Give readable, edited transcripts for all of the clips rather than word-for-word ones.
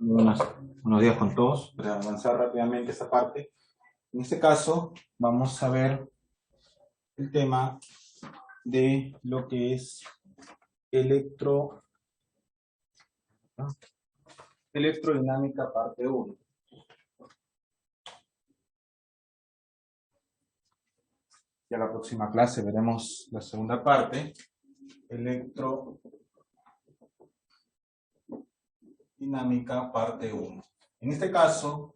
Buenos días con todos. Para avanzar rápidamente esta parte. En este caso, vamos a ver el tema de lo que es electrodinámica parte 1. Ya la próxima clase veremos la segunda parte, electrodinámica parte 1. En este caso,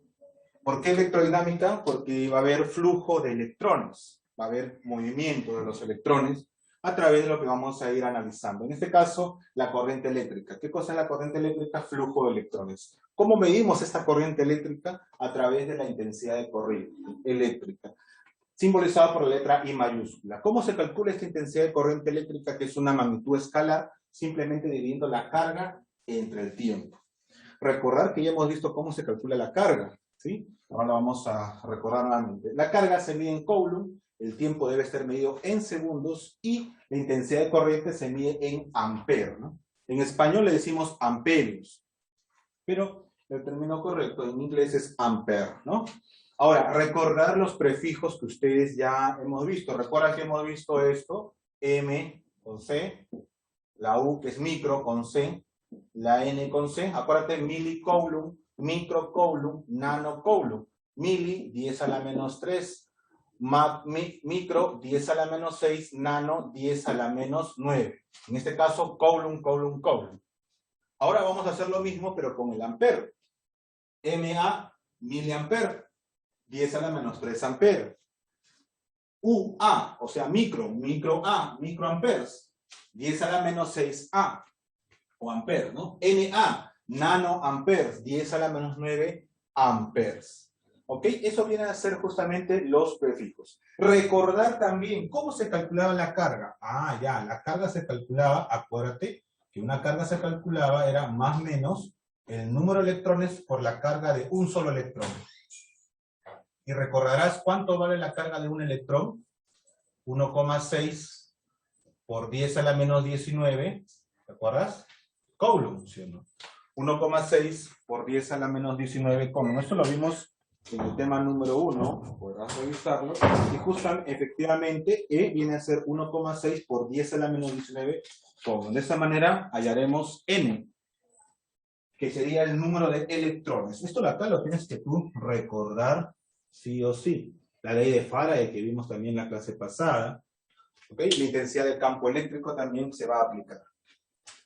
¿por qué electrodinámica? Porque va a haber flujo de electrones, va a haber movimiento de los electrones a través de lo que vamos a ir analizando. En este caso, la corriente eléctrica. ¿Qué cosa es la corriente eléctrica? Flujo de electrones. ¿Cómo medimos esta corriente eléctrica? A través de la intensidad de corriente eléctrica, simbolizada por la letra I mayúscula. ¿Cómo se calcula esta intensidad de corriente eléctrica, que es una magnitud escalar? Simplemente dividiendo la carga entre el tiempo. Recordar que ya hemos visto cómo se calcula la carga, ¿sí? Ahora vamos a recordar nuevamente. La carga se mide en Coulomb, el tiempo debe estar medido en segundos y la intensidad de corriente se mide en ampere, ¿no? En español le decimos amperios, pero el término correcto en inglés es ampere, ¿no? Ahora, recordar los prefijos que ustedes ya hemos visto. ¿Recuerdan que hemos visto esto? M con C, la U que es micro con C, la N con C. Acuérdate, milicoulomb, microcoulomb, nanocoulomb. Mili, 10 a la menos 3. Micro, 10 a la menos 6. Nano, 10 a la menos 9. En este caso, coulomb, coulomb, coulomb. Ahora vamos a hacer lo mismo, pero con el ampere. MA, miliampere. 10 a la menos 3 amperes. UA, o sea, micro A, microamperes. 10 a la menos 6 A, o amperes, ¿no? NA, nanoamperes. 10 a la menos 9 amperes. ¿Ok? Eso viene a ser justamente los prefijos. Recordar también cómo se calculaba la carga. Ah, ya, la carga se calculaba, acuérdate, que una carga se calculaba era más o menos el número de electrones por la carga de un solo electrón. Y recordarás cuánto vale la carga de un electrón. 1,6 por 10 a la menos 19. ¿Te acuerdas? Coulomb, ¿sí o no? 1,6 por 10 a la menos 19 Coulomb. Esto lo vimos en el tema número 1. Podrás revisarlo. Y justamente, efectivamente, E viene a ser 1,6 por 10 a la menos 19 Coulomb. De esta manera hallaremos N, que sería el número de electrones. Esto de acá lo tienes que tú recordar sí o sí. La ley de Faraday que vimos también en la clase pasada. ¿Okay? La intensidad del campo eléctrico también se va a aplicar.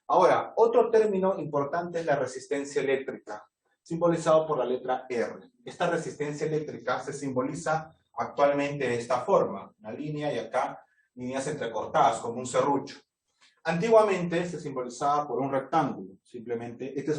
Ahora, otro término importante es la resistencia eléctrica, simbolizado por la letra R. Esta resistencia eléctrica se simboliza actualmente de esta forma. Una línea y acá líneas entrecortadas, como un serrucho. Antiguamente se simbolizaba por un rectángulo. Simplemente, esta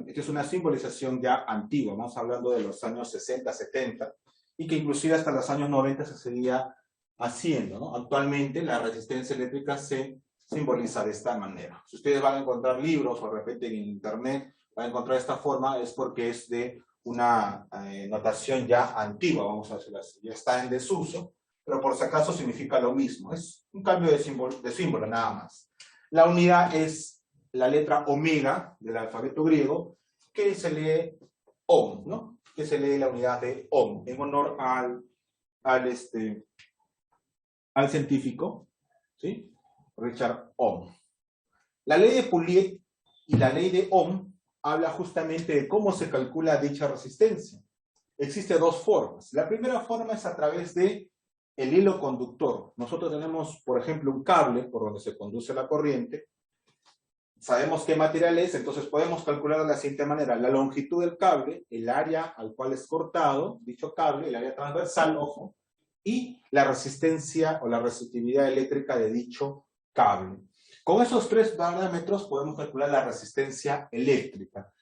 es una simbolización ya antigua. Vamos hablando de los años 60, 70, y que inclusive hasta los años 90 se seguía haciendo, ¿no? Actualmente la resistencia eléctrica se simboliza de esta manera. Si ustedes van a encontrar libros o de repente en internet van a encontrar esta forma, es porque es de una notación ya antigua, vamos a decirlo así. Ya está en desuso, pero por si acaso significa lo mismo. Es un cambio de símbolo nada más. La unidad es la letra omega del alfabeto griego, que se lee ohm, ¿no? Que se lee la unidad de ohm, en honor al científico, ¿sí? Richard Ohm. La ley de Pouliot y la ley de Ohm habla justamente de cómo se calcula dicha resistencia. Existen dos formas. La primera forma es a través de el hilo conductor. Nosotros tenemos, por ejemplo, un cable por donde se conduce la corriente. Sabemos qué material es, entonces podemos calcular de la siguiente manera. La longitud del cable, el área al cual es cortado, dicho cable, el área transversal, ojo, y la resistencia o la resistividad eléctrica de dicho cable. Con esos tres parámetros podemos calcular la resistencia eléctrica.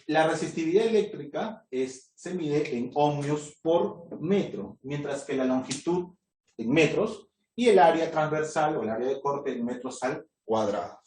La resistividad eléctrica se mide en ohmios por metro, mientras que la longitud en metros y el área transversal o el área de corte en metros al cuadrado.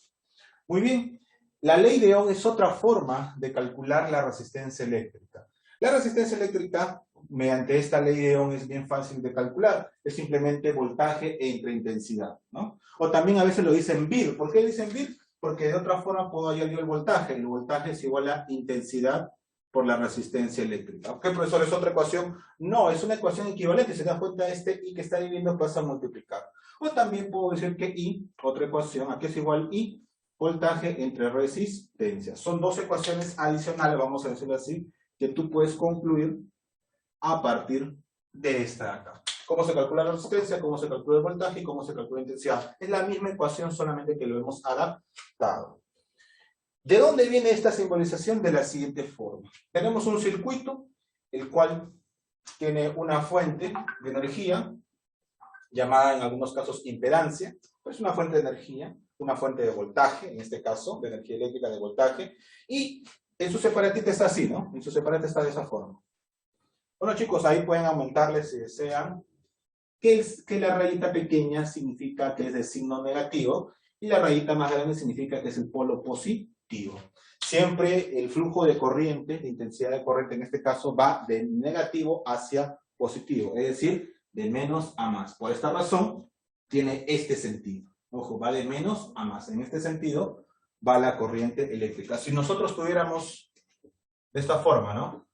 Muy bien, la ley de Ohm es otra forma de calcular la resistencia eléctrica. La resistencia eléctrica, mediante esta ley de Ohm, es bien fácil de calcular. Es simplemente voltaje entre intensidad, ¿no? O también a veces lo dicen VIR. ¿Por qué dicen VIR? porque de otra forma puedo hallar yo el voltaje. El voltaje es igual a intensidad por la resistencia eléctrica. ¿Ok, profesor? ¿Es otra ecuación? No, es una ecuación equivalente. Se da cuenta, este I que está dividiendo pasa a multiplicar. O también puedo decir que I, otra ecuación, aquí es igual I, voltaje entre resistencia. Son dos ecuaciones adicionales, vamos a decirlo así, que tú puedes concluir a partir de esta de acá. ¿Cómo se calcula la resistencia? ¿Cómo se calcula el voltaje? ¿Y cómo se calcula la intensidad? Es la misma ecuación, solamente que lo hemos adaptado. ¿De dónde viene esta simbolización? De la siguiente forma. Tenemos un circuito, el cual tiene una fuente de energía, llamada en algunos casos impedancia. Es una fuente de energía, una fuente de voltaje, en este caso, de energía eléctrica de voltaje, y en su separatista está así, ¿no? En su separatista está de esa forma. Bueno, chicos, ahí pueden aumentarle si desean, que la rayita pequeña significa que es de signo negativo, y la rayita más grande significa que es el polo positivo. Siempre el flujo de corriente, de intensidad de corriente en este caso, va de negativo hacia positivo, es decir, de menos a más. Por esta razón, tiene este sentido. Ojo, va de menos a más. En este sentido, va la corriente eléctrica. Si nosotros tuviéramos de esta forma, ¿no?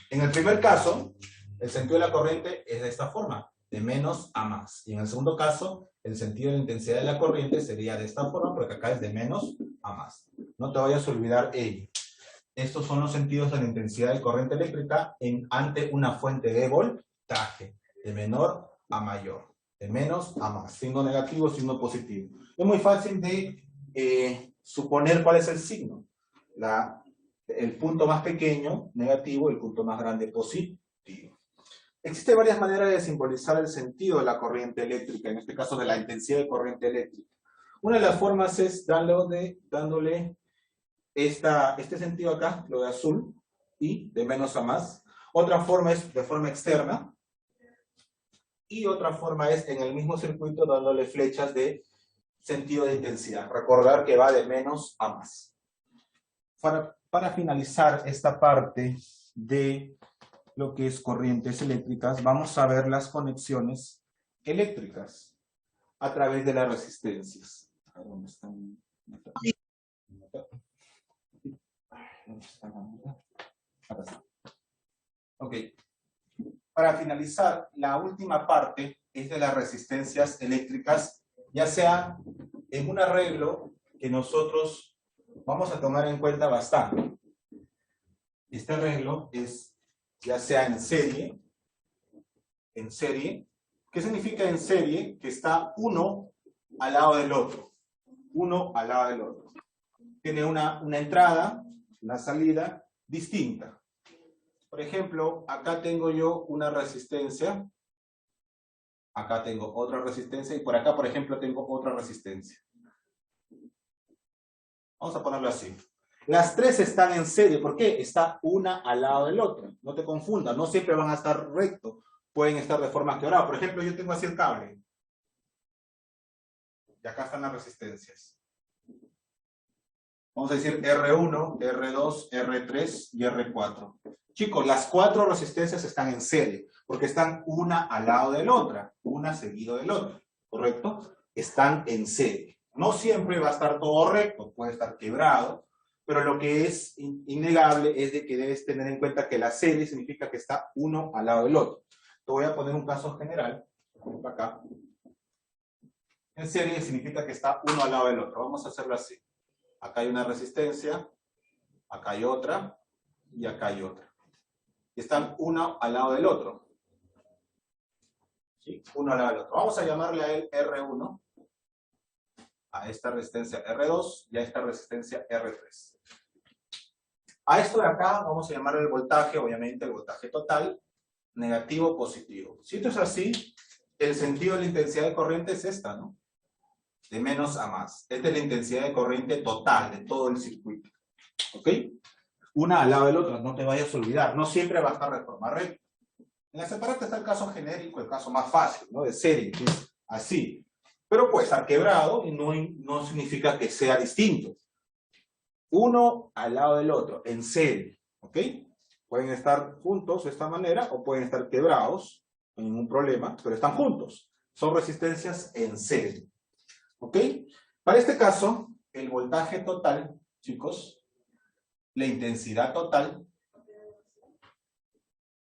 En el primer caso, el sentido de la corriente es de esta forma, de menos a más. Y en el segundo caso, el sentido de la intensidad de la corriente sería de esta forma, porque acá es de menos a más. No te vayas a olvidar ello. Estos son los sentidos de la intensidad de corriente eléctrica ante una fuente de voltaje, de menor a mayor, de menos a más, signo negativo, signo positivo. Es muy fácil de suponer cuál es el signo. El punto más pequeño, negativo, el punto más grande, positivo. Existen varias maneras de simbolizar el sentido de la corriente eléctrica, en este caso de la intensidad de corriente eléctrica. Una de las formas es dándole este sentido acá, lo de azul, y de menos a más. Otra forma es de forma externa, y otra forma es en el mismo circuito dándole flechas de sentido de intensidad. Recordar que va de menos a más. Para finalizar esta parte de lo que es corrientes eléctricas, vamos a ver las conexiones eléctricas a través de las resistencias. ¿Dónde están? Ok. Para finalizar, la última parte es de las resistencias eléctricas, ya sea en un arreglo que nosotros vamos a tomar en cuenta bastante. Este arreglo es ya sea en serie. ¿Qué significa en serie? Que está uno al lado del otro. Uno al lado del otro. Tiene una entrada, una salida distinta. Por ejemplo, acá tengo yo una resistencia. Acá tengo otra resistencia. Y por acá, por ejemplo, tengo otra resistencia. Vamos a ponerlo así. Las tres están en serie. ¿Por qué? Está una al lado del otro. No te confundas. No siempre van a estar rectos. Pueden estar de forma quebrada. Por ejemplo, yo tengo así el cable. Y acá están las resistencias. Vamos a decir R1, R2, R3 y R4. Chicos, las cuatro resistencias están en serie, porque están una al lado de la otra, una seguido de la otra, ¿correcto? Están en serie. No siempre va a estar todo recto, puede estar quebrado, pero lo que es innegable es de que debes tener en cuenta que la serie significa que está uno al lado del otro. Te voy a poner un caso general, acá. En serie significa que está uno al lado del otro. Vamos a hacerlo así. Acá hay una resistencia, acá hay otra, y acá hay otra. Y están uno al lado del otro. ¿Sí? Uno al lado del otro. Vamos a llamarle a él R1, a esta resistencia R2 y a esta resistencia R3. A esto de acá vamos a llamarle el voltaje, obviamente el voltaje total, negativo, positivo. Si esto es así, el sentido de la intensidad de corriente es esta, ¿no? De menos a más. Esta es la intensidad de corriente total de todo el circuito. ¿Ok? Una al lado del otro, no te vayas a olvidar. No siempre va a estar de forma recta. En la separata está el caso genérico, el caso más fácil, ¿no? De serie, que es así. Pero puede estar quebrado y no significa que sea distinto. Uno al lado del otro, en serie. ¿Ok? Pueden estar juntos de esta manera o pueden estar quebrados, no hay ningún problema, pero están juntos. Son resistencias en serie. ¿Ok? Para este caso, el voltaje total, chicos, la intensidad total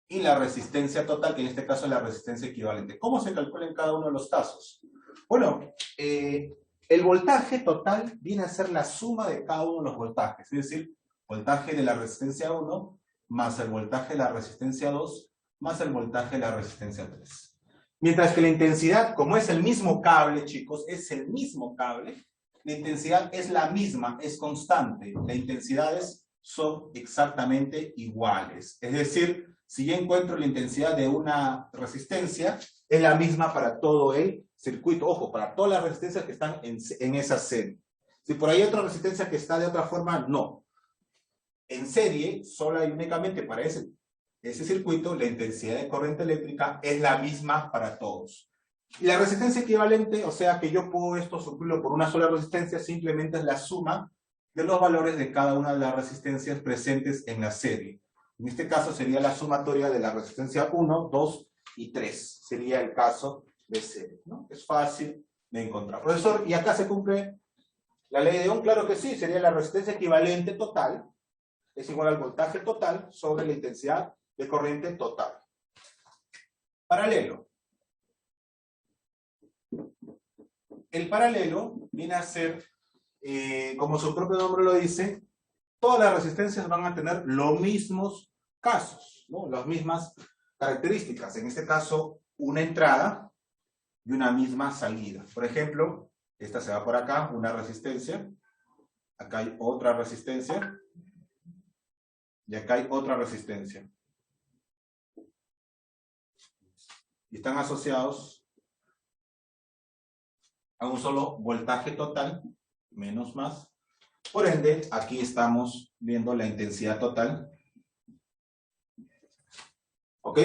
y la resistencia total, que en este caso es la resistencia equivalente. ¿Cómo se calcula en cada uno de los casos? Bueno, el voltaje total viene a ser la suma de cada uno de los voltajes, es decir, voltaje de la resistencia 1 más el voltaje de la resistencia 2 más el voltaje de la resistencia 3. Mientras que la intensidad, como es el mismo cable, chicos, es el mismo cable, la intensidad es la misma, es constante. Las intensidades son exactamente iguales. Es decir, si yo encuentro la intensidad de una resistencia, es la misma para todo el circuito. Ojo, para todas las resistencias que están en esa serie. Si por ahí hay otra resistencia que está de otra forma, no. En serie, solo y únicamente para ese circuito, la intensidad de corriente eléctrica es la misma para todos. Y la resistencia equivalente, o sea que yo puedo esto suplirlo por una sola resistencia, simplemente es la suma de los valores de cada una de las resistencias presentes en la serie. En este caso sería la sumatoria de la resistencia 1, 2 y 3. Sería el caso de serie, ¿no? Es fácil de encontrar. Profesor, ¿y acá se cumple la ley de Ohm? Claro que sí, sería la resistencia equivalente total, es igual al voltaje total sobre la intensidad de corriente total. Paralelo. El paralelo viene a ser, como su propio nombre lo dice, todas las resistencias van a tener los mismos casos, ¿no? Las mismas características. En este caso, una entrada y una misma salida. Por ejemplo, esta se va por acá, una resistencia. Acá hay otra resistencia. Y acá hay otra resistencia. Y están asociados a un solo voltaje total, menos más. Por ende, aquí estamos viendo la intensidad total. ¿Ok?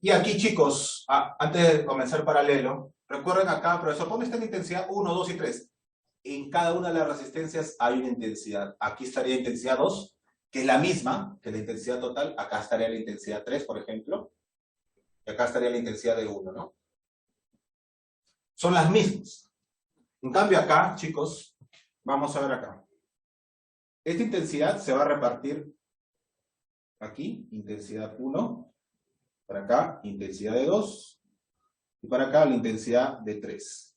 Y aquí, chicos, antes de comenzar paralelo, recuerden acá, profesor, ¿dónde está la intensidad 1, 2 y 3? En cada una de las resistencias hay una intensidad. Aquí estaría la intensidad 2, que es la misma que la intensidad total. Acá estaría la intensidad 3, por ejemplo. Y acá estaría la intensidad de 1, ¿no? Son las mismas. En cambio acá, chicos, vamos a ver acá. Esta intensidad se va a repartir aquí, intensidad 1, para acá, intensidad de 2, y para acá la intensidad de 3.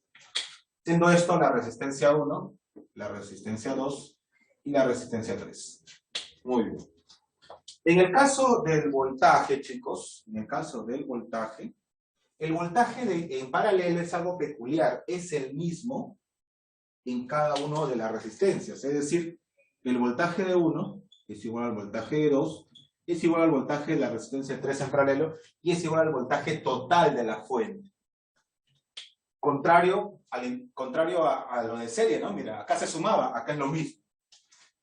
Siendo esto la resistencia 1, la resistencia 2 y la resistencia 3. Muy bien. En el caso del voltaje, chicos, en el caso del voltaje, el voltaje en paralelo es algo peculiar, es el mismo en cada una de las resistencias, es decir, el voltaje de 1 es igual al voltaje de 2, es igual al voltaje de la resistencia 3 en paralelo, y es igual al voltaje total de la fuente. Contrario a lo de serie, ¿no? Mira, acá se sumaba, acá es lo mismo.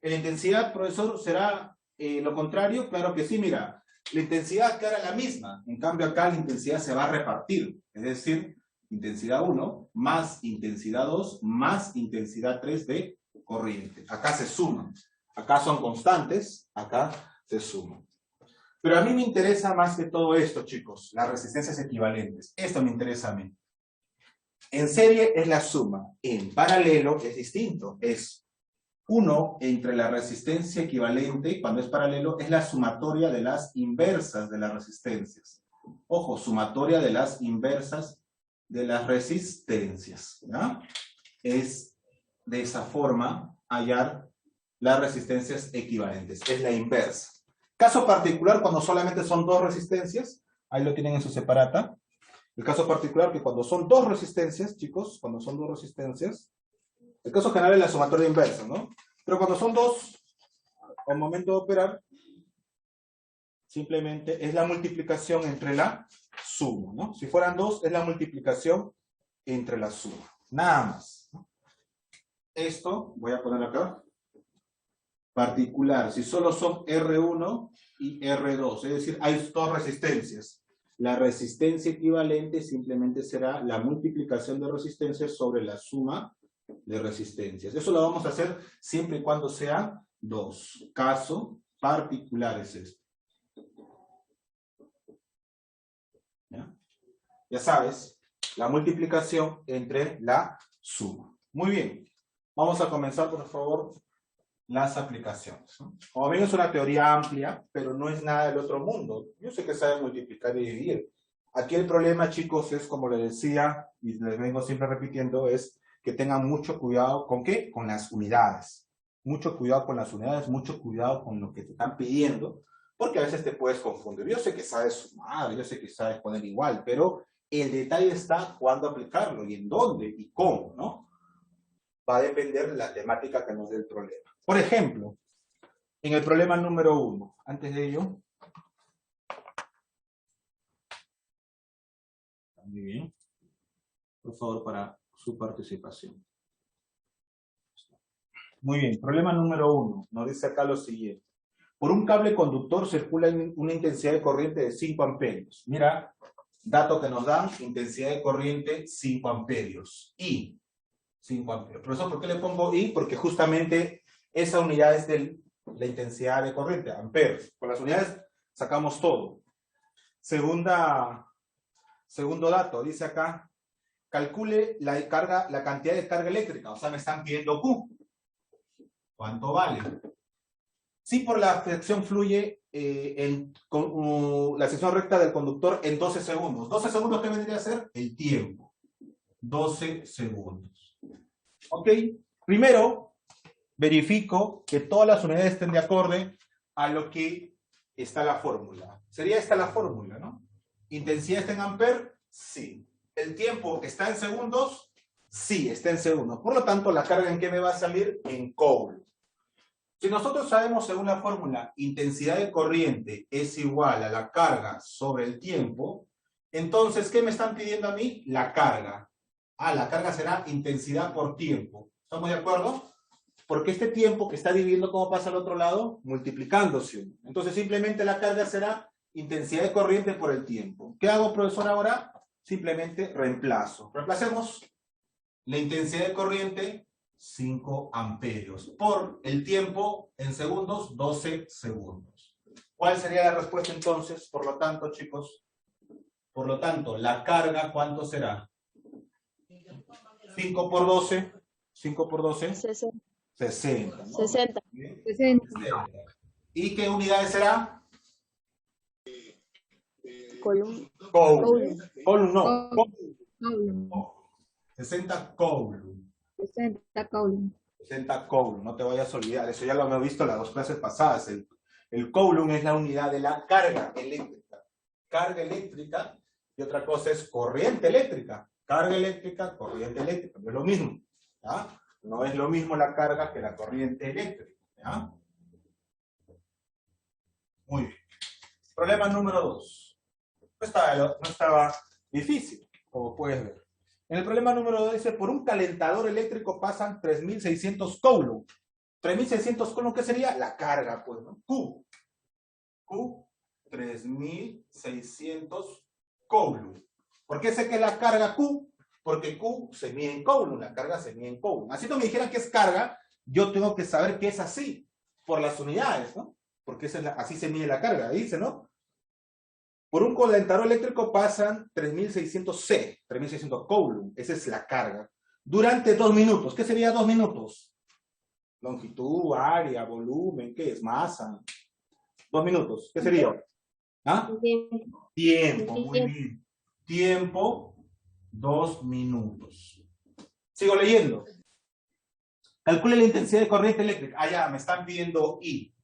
¿La intensidad, profesor, será lo contrario? Claro que sí, mira. La intensidad acá era la misma, en cambio acá la intensidad se va a repartir, es decir, intensidad 1 más intensidad 2 más intensidad 3 de corriente. Acá se suman, acá son constantes, acá se suman. Pero a mí me interesa más que todo esto, chicos, las resistencias equivalentes. Esto me interesa a mí. En serie es la suma, en paralelo es distinto, es 1 entre la resistencia equivalente, cuando es paralelo, es la sumatoria de las inversas de las resistencias. Ojo, sumatoria de las inversas de las resistencias, ¿ya? Es de esa forma hallar las resistencias equivalentes, es la inversa. Caso particular, cuando solamente son dos resistencias, ahí lo tienen en su separata. El caso particular que cuando son dos resistencias, chicos, cuando son dos resistencias, el caso general es la sumatoria inversa, ¿no? Pero cuando son dos, al momento de operar, simplemente es la multiplicación entre la suma, ¿no? Si fueran dos, es la multiplicación entre la suma. Nada más, ¿no? Esto, voy a poner acá, particular, si solo son R1 y R2, es decir, hay dos resistencias. La resistencia equivalente simplemente será la multiplicación de resistencias sobre la suma de resistencias. Eso lo vamos a hacer siempre y cuando sean dos. Caso particular es esto. ¿Ya? Ya sabes, la multiplicación entre la suma. Muy bien. Vamos a comenzar, por favor, las aplicaciones, ¿no? Como ven, es una teoría amplia, pero no es nada del otro mundo. Yo sé que saben multiplicar y dividir. Aquí el problema, chicos, es como les decía, y les vengo siempre repitiendo, es que tengan mucho cuidado ¿con qué? Con las unidades. Mucho cuidado con las unidades, mucho cuidado con lo que te están pidiendo, porque a veces te puedes confundir. Yo sé que sabes sumar, yo sé que sabes poner igual, pero el detalle está cuándo aplicarlo y en dónde y cómo, ¿no? Va a depender de la temática que nos dé el problema. Por ejemplo, en el problema número 1, antes de ello, muy bien, por favor, para su participación. Muy bien, problema número 1, nos dice acá lo siguiente. Por un cable conductor circula una intensidad de corriente de 5 amperios. Mira, dato que nos dan, intensidad de corriente 5 amperios. Y 5 amperios. Profesor, ¿por qué le pongo I? Porque justamente esa unidad es de la intensidad de corriente, amperes. Con las unidades sacamos todo. Segundo dato, dice acá, calcule la cantidad de carga eléctrica. O sea, me están pidiendo Q. ¿Cuánto vale? Si por la sección fluye la sección recta del conductor en 12 segundos. 12 segundos, ¿qué vendría a ser? El tiempo. 12 segundos. ¿Ok? Primero, verifico que todas las unidades estén de acorde a lo que está la fórmula. Sería esta la fórmula, ¿no? ¿Intensidad está en amperes? Sí. ¿El tiempo está en segundos? Sí, está en segundos. Por lo tanto, ¿la carga en qué me va a salir? En coulomb. Si nosotros sabemos según la fórmula, intensidad de corriente es igual a la carga sobre el tiempo, entonces, ¿qué me están pidiendo a mí? La carga. Ah, la carga será intensidad por tiempo. ¿Estamos de acuerdo? Porque este tiempo que está dividiendo, ¿cómo pasa al otro lado? Multiplicándose. Entonces, simplemente la carga será intensidad de corriente por el tiempo. ¿Qué hago, profesor, ahora? Simplemente reemplazo. Reemplacemos la intensidad de corriente, 5 amperios, por el tiempo en segundos, 12 segundos. ¿Cuál sería la respuesta entonces? Por lo tanto, chicos, por lo tanto, la carga, ¿cuánto será? 5 por 12, 5 por 12, 60. 60. ¿no? 60. 60. ¿Y qué unidades será? Coulomb. Coulomb. Coulomb no. Coulomb. 60 coulomb. 60 coulomb. 60 coulomb, no te vayas a olvidar. Eso ya lo hemos visto en las dos clases pasadas. El coulomb es la unidad de la carga eléctrica. Carga eléctrica y otra cosa es corriente eléctrica. Carga eléctrica, corriente eléctrica. No es lo mismo. ¿Ya? No es lo mismo la carga que la corriente eléctrica. ¿Ya? Muy bien. Problema número 2. No estaba difícil, como puedes ver. En el problema número 2 dice, por un calentador eléctrico pasan 3.600 coulomb. 3.600 coulomb, ¿qué sería? La carga, pues, ¿no? Q, 3.600 coulomb. ¿Por qué sé que la carga Q? Porque Q se mide en coulomb, la carga se mide en coulomb. Así no me dijeran que es carga, yo tengo que saber que es así, por las unidades, ¿no? Porque así se mide la carga, dice, ¿no? Por un calentador eléctrico pasan 3.600 C, 3.600 coulomb, esa es la carga, durante 2 minutos. ¿Qué sería 2 minutos? Longitud, área, volumen, ¿qué es? Masa. 2 minutos, ¿qué sería? ¿Ah? Tiempo, muy bien. Tiempo, 2 minutos. Sigo leyendo. Calcule la intensidad de corriente eléctrica. Ah, ya, me están pidiendo I.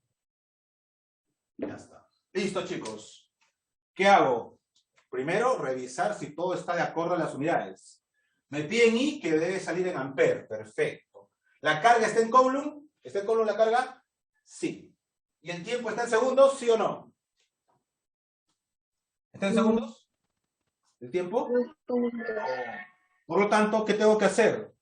Ya está. Listo, chicos. ¿Qué hago? Primero, revisar si todo está de acuerdo a las unidades. Me piden I, que debe salir en amperes. Perfecto. ¿La carga está en coulomb? ¿Está en coulomb la carga? Sí. ¿Y el tiempo está en segundos? ¿Sí o no? ¿Está en segundos? ¿El tiempo? Por lo tanto, ¿qué tengo que hacer?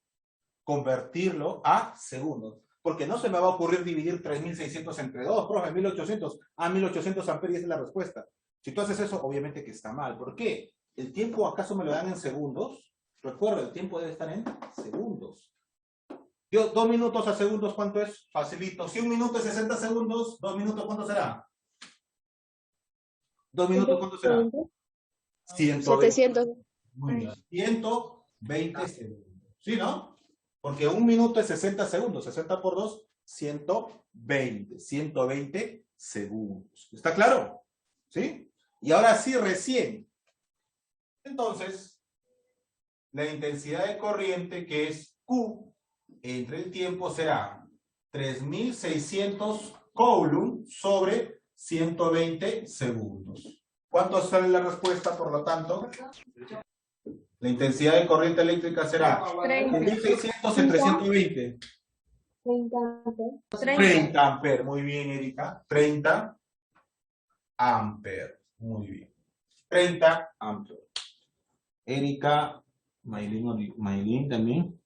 Convertirlo a segundos. Porque no se me va a ocurrir dividir 3.600 entre 2, profe, 1.800. Ah, 1.800 amperes, esa es la respuesta. Si tú haces eso, obviamente que está mal. ¿Por qué? ¿El tiempo acaso me lo dan en segundos? Recuerda, el tiempo debe estar en segundos. 2 minutos a segundos, ¿cuánto es? Facilito. Si 1 minuto es 60 segundos, 2 minutos, ¿cuánto será? 2 minutos, ¿cuánto será? 120. 700. Muy bien. 120 segundos. ¿Sí, no? Porque un minuto es 60 segundos. 60 por 2, 120. 120 segundos. ¿Está claro? ¿Sí? Y ahora sí, recién. Entonces, la intensidad de corriente, que es Q, entre el tiempo será 3600 coulomb sobre 120 segundos. ¿Cuánto sale la respuesta, por lo tanto? La intensidad de corriente eléctrica será 3600 entre 120. 30 amperes. Muy bien, Erika. 30 amperes. Muy bien. 30 amperes. Erika, Maylin también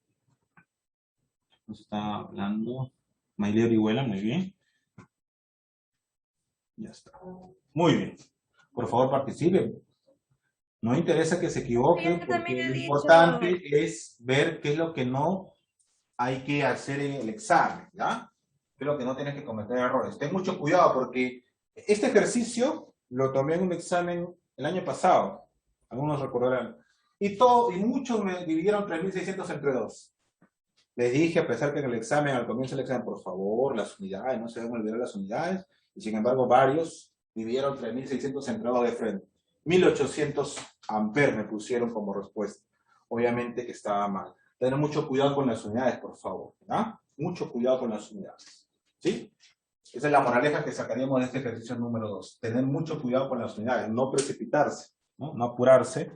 nos está hablando. Maylin Orihuela, muy bien. Ya está. Muy bien. Por favor, participen. No interesa que se equivoquen, porque lo importante es ver qué es lo que no hay que hacer en el examen, ¿ya? Qué es lo que no tienes que cometer errores. Ten mucho cuidado, porque este ejercicio lo tomé en un examen el año pasado. Algunos recordarán. Y muchos me dividieron 3600 entre 2. Les dije, a pesar que en el examen, al comienzo del examen, por favor, las unidades, no se deben olvidar las unidades. Y sin embargo, varios dividieron 3600 entre 2 de frente. 1800 amperes me pusieron como respuesta. Obviamente que estaba mal. Tener mucho cuidado con las unidades, por favor. ¿Ah? Mucho cuidado con las unidades. ¿Sí? Esa es la moraleja que sacaríamos de este ejercicio número 2. Tener mucho cuidado con las unidades, no precipitarse, no apurarse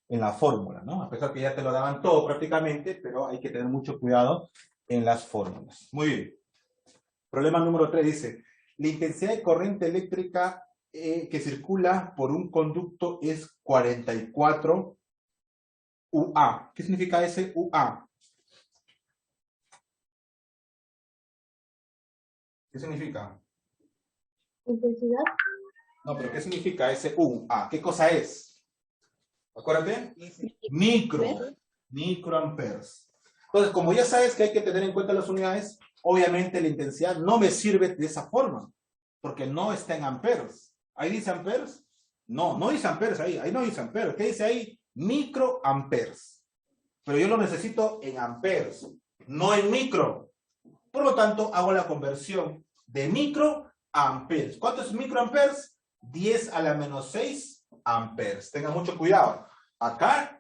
en la fórmula, ¿no? A pesar que ya te lo daban todo prácticamente, pero hay que tener mucho cuidado en las fórmulas. Muy bien. Problema número 3 dice, la intensidad de corriente eléctrica que circula por un conducto es 44 UA. ¿Qué significa ese UA? ¿Qué significa? Intensidad. No, pero ¿qué significa ese UA? ¿Qué cosa es? Acuérdate. Microamperes. Entonces, como ya sabes que hay que tener en cuenta las unidades, obviamente la intensidad no me sirve de esa forma, porque no está en amperes. ¿Ahí dice amperes? No, no dice amperes ahí no dice amperes. ¿Qué dice ahí? Microamperes. Pero yo lo necesito en amperes, no en micro. Por lo tanto, hago la conversión de micro a amperes. ¿Cuánto es microamperes? 10 a la menos 6 amperes. Tengan mucho cuidado. Acá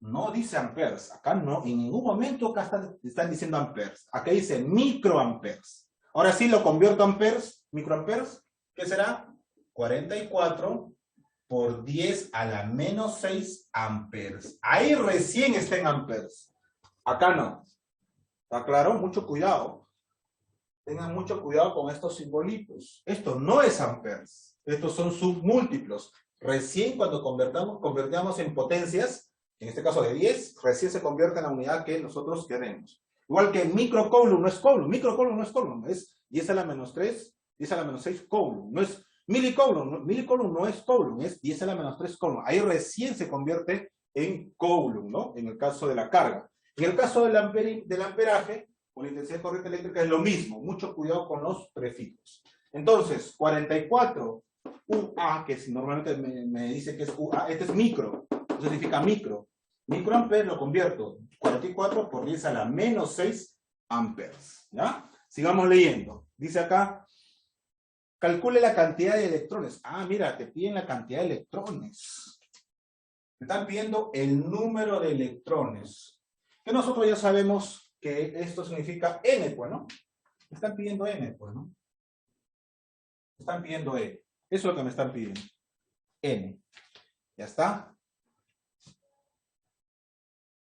no dice amperes. Acá no, en ningún momento acá están diciendo amperes. Acá dice microamperes. Ahora sí lo convierto a amperes, microamperes. ¿Qué será? 44 por 10 a la menos 6 amperes. Ahí recién está en amperes. Acá no. ¿Está claro? Mucho cuidado. Tengan mucho cuidado con estos simbolitos. Esto no es amperes. Estos son submúltiplos. Recién cuando convertamos en potencias, en este caso de 10, recién se convierte en la unidad que nosotros queremos. Igual que microcoulomb no es coulomb. Microcoulomb no es coulomb. Es 10 a la menos 3, 10 a la menos 6 coulomb. No es milicoulomb. Milicoulomb no es coulomb. Es 10 a la menos 3 coulomb. Ahí recién se convierte en coulomb, ¿no? En el caso de la carga. En el caso del amperaje, con la intensidad de corriente eléctrica es lo mismo. Mucho cuidado con los prefijos. Entonces, 44 UA, que si normalmente me dice que es UA, este es micro. Eso significa micro. Microamperes lo convierto. 44 por 10 a la menos 6 amperes. ¿Ya? Sigamos leyendo. Dice acá, calcule la cantidad de electrones. Ah, mira, te piden la cantidad de electrones. Te están pidiendo el número de electrones. Que nosotros ya sabemos que esto significa N, pues, ¿no? Me están pidiendo N, pues, ¿no? Me están pidiendo N. Eso es lo que me están pidiendo. N. ¿Ya está?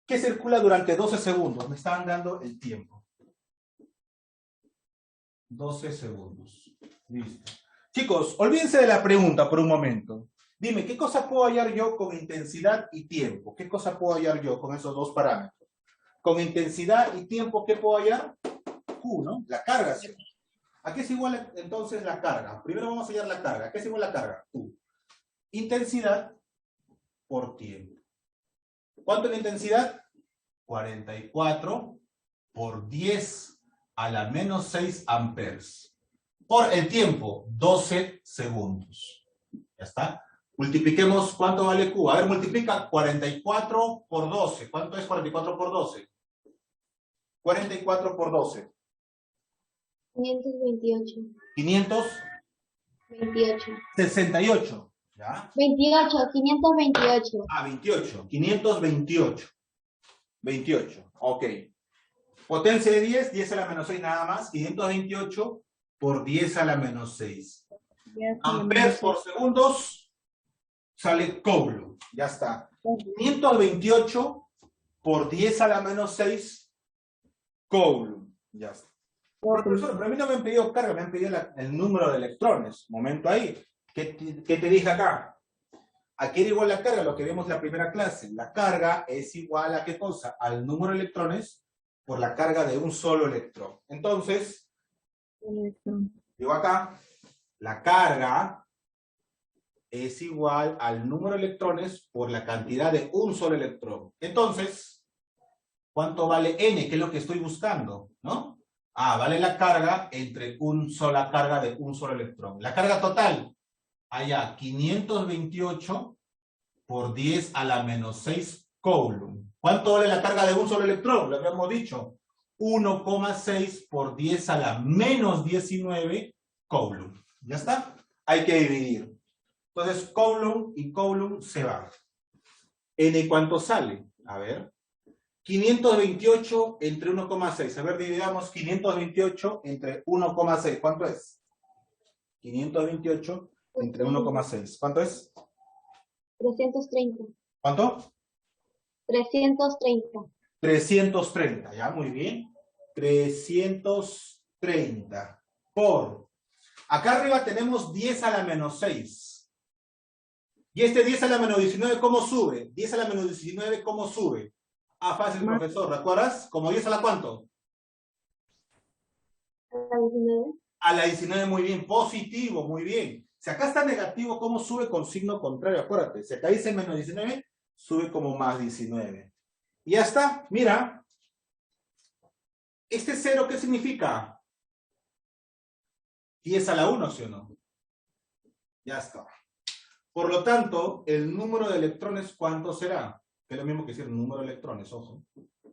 ¿Qué circula durante 12 segundos? Me están dando el tiempo. 12 segundos. Listo. Chicos, olvídense de la pregunta por un momento. Dime, ¿qué cosa puedo hallar yo con intensidad y tiempo? ¿Qué cosa puedo hallar yo con esos dos parámetros? Con intensidad y tiempo, ¿qué puedo hallar? Q, ¿no? La carga. ¿Sí? ¿A qué es igual entonces la carga? Primero vamos a hallar la carga. ¿A qué es igual la carga? Q. Intensidad por tiempo. ¿Cuánto es la intensidad? 44 por 10 a la menos 6 amperes. Por el tiempo, 12 segundos. ¿Ya está? Multipliquemos, ¿cuánto vale Q? A ver, multiplica 44 por 12. ¿Cuánto es 44 por 12? 44 por 12. 528. 568. 28. ¿Ya? 28. 528. Ah, 28. 528. 28. Ok. Potencia de 10, 10 a la menos 6 nada más. 528 por 10 a la menos 6. Amperes por segundos sale Coulomb. Ya está. 528 por 10 a la menos 6 Coulomb. Ya está. Profesor, pero a mí no me han pedido carga, me han pedido el número de electrones. Momento ahí. ¿Qué te dije acá? Aquí era igual la carga, lo que vimos en la primera clase. La carga es igual a ¿qué cosa? Al número de electrones por la carga de un solo electrón. Entonces, digo acá, la carga es igual al número de electrones por la cantidad de un solo electrón. Entonces, ¿cuánto vale n? ¿Qué es lo que estoy buscando? ¿No? Ah, vale la carga entre la carga de un solo electrón. La carga total, allá, 528 por 10 a la menos 6 Coulomb. ¿Cuánto vale la carga de un solo electrón? Lo habíamos dicho. 1,6 por 10 a la menos 19 Coulomb. ¿Ya está? Hay que dividir. Entonces, Coulomb y Coulomb se van. ¿N cuánto sale? A ver. 528 entre 1,6. A ver, dividamos 528 entre 1,6. ¿Cuánto es? 528 entre 1,6. ¿Cuánto es? 330. ¿Cuánto? 330. 330, ya, muy bien. 330 por... Acá arriba tenemos 10 a la menos 6. Y este 10 a la menos 19, ¿cómo sube? 10 a la menos 19, ¿cómo sube? Ah, fácil, profesor, ¿recuerdas? ¿Como 10 a la cuánto? A la 19. A la 19, muy bien. Positivo, muy bien. Si acá está negativo, ¿cómo sube con signo contrario? Acuérdate, si acá dice menos 19, sube como más 19. Y ya está, mira. ¿Este 0 qué significa? 10 a la 1, ¿sí o no? Ya está. Por lo tanto, el número de electrones, ¿cuánto será? Que es lo mismo que decir número de electrones, ojo.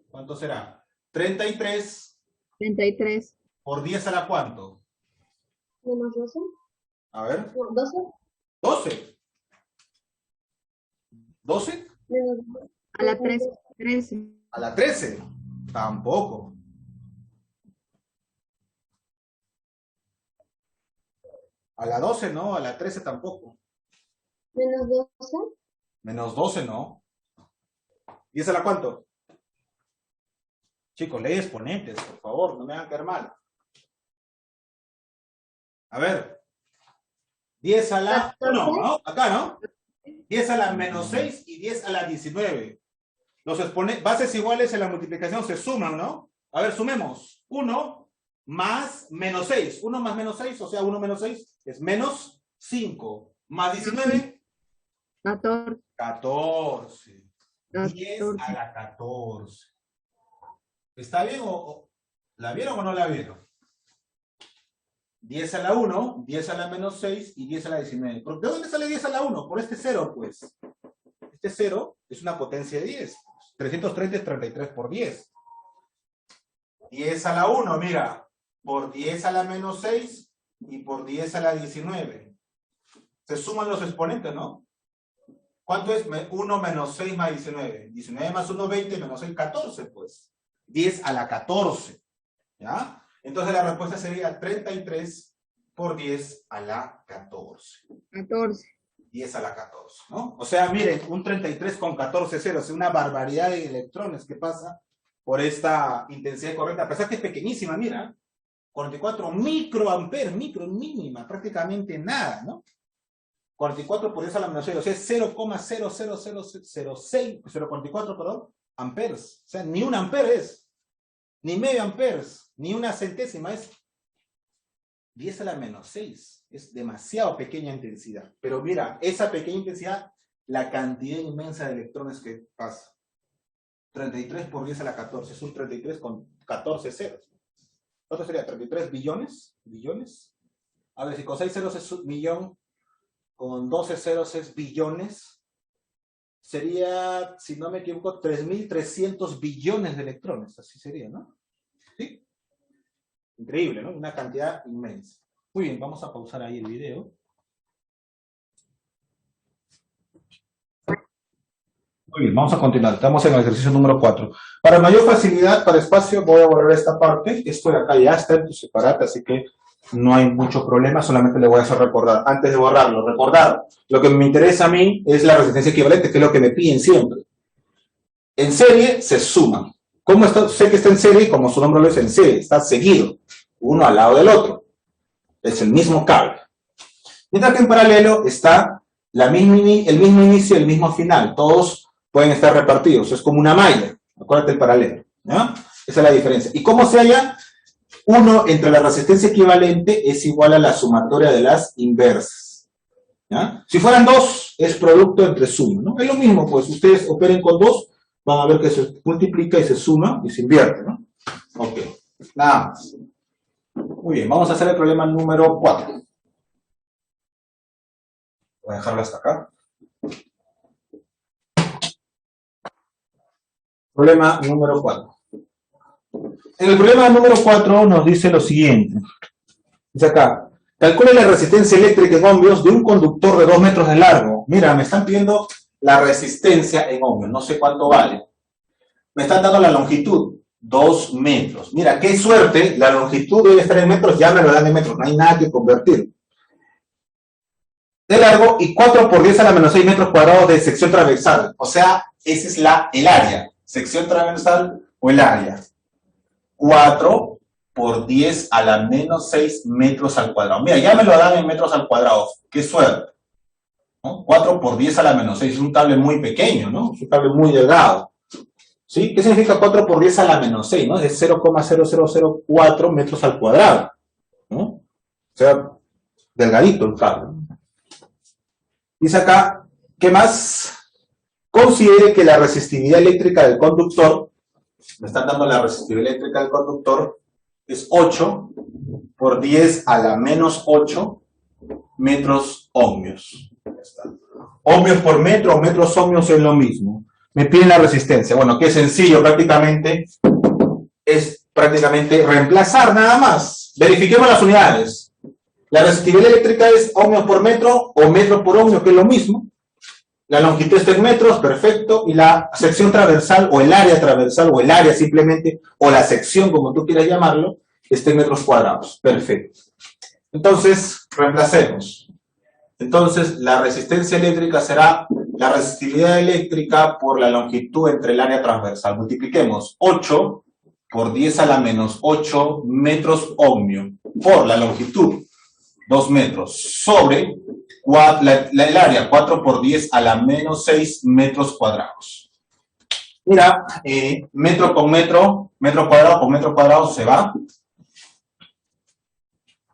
¿Cuánto será? 33. 33. ¿Por 10 a la cuánto? Menos 12. A ver. No, 12. 12. ¿12? Menos 12. A la 13. 13. ¿A la 13? Tampoco. A la 12 no, a la 13 tampoco. Menos 12. Menos 12 no. ¿Y esa la cuánto? Chicos, ley exponentes, por favor, no me hagan caer mal. A ver. 10 a la... 14. No, ¿no? Acá, ¿no? 10 a la menos 6 y 10 a la 19. Los bases iguales en la multiplicación se suman, ¿no? A ver, sumemos. 1 más menos 6. 1 más menos 6, o sea, 1 menos 6 es menos 5. Más 19. 14. 14. 10 a la 14. ¿Está bien o la vieron o no la vieron? 10 a la 1, 10 a la menos 6 y 10 a la 19. ¿De dónde sale 10 a la 1? Por este 0, pues. Este 0 es una potencia de 10. 330 es 33 por 10. 10 a la 1, mira. Por 10 a la menos 6 y por 10 a la 19. Se suman los exponentes, ¿no? ¿Cuánto es 1 menos 6 más 19? 19 más 1, 20, menos 6, 14, pues. 10 a la 14. ¿Ya? Entonces la respuesta sería 33 por 10 a la 14. 14. 10 a la 14, ¿no? O sea, miren, un 33 con 14 ceros, es una barbaridad de electrones que pasa por esta intensidad corriente, a pesar que es pequeñísima, mira, 44 microamperes, mínima, prácticamente nada, ¿no? 44 por 10 a la menos 6, o sea, es 0,00006, 0,44, amperes. O sea, ni un ampere es, ni medio amperes, ni una centésima, es 10 a la menos 6. Es demasiado pequeña intensidad. Pero mira, esa pequeña intensidad, la cantidad inmensa de electrones que pasa. 33 por 10 a la 14, es un 33 con 14 ceros. ¿Cuánto sería? ¿33 billones? ¿Billones? A ver, si con 6 ceros es un millón, con 12 ceros es billones, sería, si no me equivoco, 3.300 billones de electrones, así sería, ¿no? Increíble, ¿no? Una cantidad inmensa. Muy bien, vamos a pausar ahí el video. Muy bien, vamos a continuar. Estamos en el ejercicio número 4. Para mayor facilidad, para espacio, voy a borrar esta parte. Esto de acá ya está en tu separata, así que no hay mucho problema. Solamente le voy a hacer recordar. Antes de borrarlo, recordar. Lo que me interesa a mí es la resistencia equivalente, que es lo que me piden siempre. En serie se suma. ¿Cómo está? Sé que está en serie, como su nombre lo dice, en serie. Está seguido, uno al lado del otro. Es el mismo cable. Mientras que en paralelo está el mismo inicio y el mismo final. Todos pueden estar repartidos. Es como una malla. Acuérdate el paralelo, ¿no? Esa es la diferencia. ¿Y cómo se halla? 1 entre la resistencia equivalente es igual a la sumatoria de las inversas. ¿Ya? Si fueran 2, es producto entre suma, ¿no? Es lo mismo, pues ustedes operen con 2, van a ver que se multiplica y se suma y se invierte, ¿no? Ok, nada más. Muy bien, vamos a hacer el problema número 4. Voy a dejarlo hasta acá. Problema número 4. En el problema número 4 nos dice lo siguiente. Dice acá, calcule la resistencia eléctrica en ohmios de un conductor de 2 metros de largo. Mira, me están pidiendo la resistencia en ohmios, no sé cuánto vale. Me están dando la longitud, 2 metros. Mira, qué suerte, la longitud debe estar en metros, ya me lo dan en metros, no hay nada que convertir. De largo y 4 por 10 a la menos 6 metros cuadrados de sección transversal. O sea, ese es el área. Sección transversal o el área. 4 por 10 a la menos 6 metros al cuadrado. Mira, ya me lo dan en metros al cuadrado. ¡Qué suerte! ¿No? 4 por 10 a la menos 6. Es un cable muy pequeño, ¿no? Es un cable muy delgado. ¿Sí? ¿Qué significa 4 por 10 a la menos 6? ¿No? Es 0,0004 metros al cuadrado. ¿No? O sea, delgadito el cable. Dice acá, ¿qué más? Considere que la resistividad eléctrica del conductor, me están dando la resistividad eléctrica del conductor, es 8 por 10 a la menos 8 metros ohmios. Ohmios por metro o metros ohmios es lo mismo. Me piden la resistencia. Bueno, qué sencillo, prácticamente es reemplazar nada más. Verifiquemos las unidades. La resistividad eléctrica es ohmios por metro o metro por ohmio, que es lo mismo. La longitud está en metros, perfecto, y la sección transversal, o el área simplemente, o la sección, como tú quieras llamarlo, está en metros cuadrados, perfecto. Entonces, reemplacemos. Entonces, la resistencia eléctrica será la resistividad eléctrica por la longitud entre el área transversal. Multipliquemos 8 por 10 a la menos 8 metros ohmio, por la longitud, 2 metros, sobre el área, 4 por 10 a la menos 6 metros cuadrados. Mira, metro con metro, metro cuadrado con metro cuadrado se va.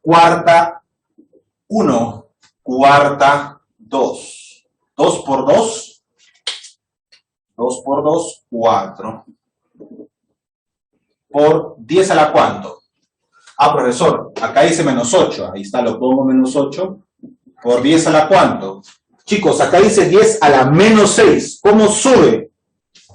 Cuarta, 1, cuarta, 2. 2 por 2, 2 por 2, 4. Por 10 a la ¿cuánto? Ah, profesor, acá dice menos 8, ahí está, lo pongo menos 8. Por 10 a la ¿cuánto? Chicos, acá dice 10 a la menos 6. ¿Cómo sube?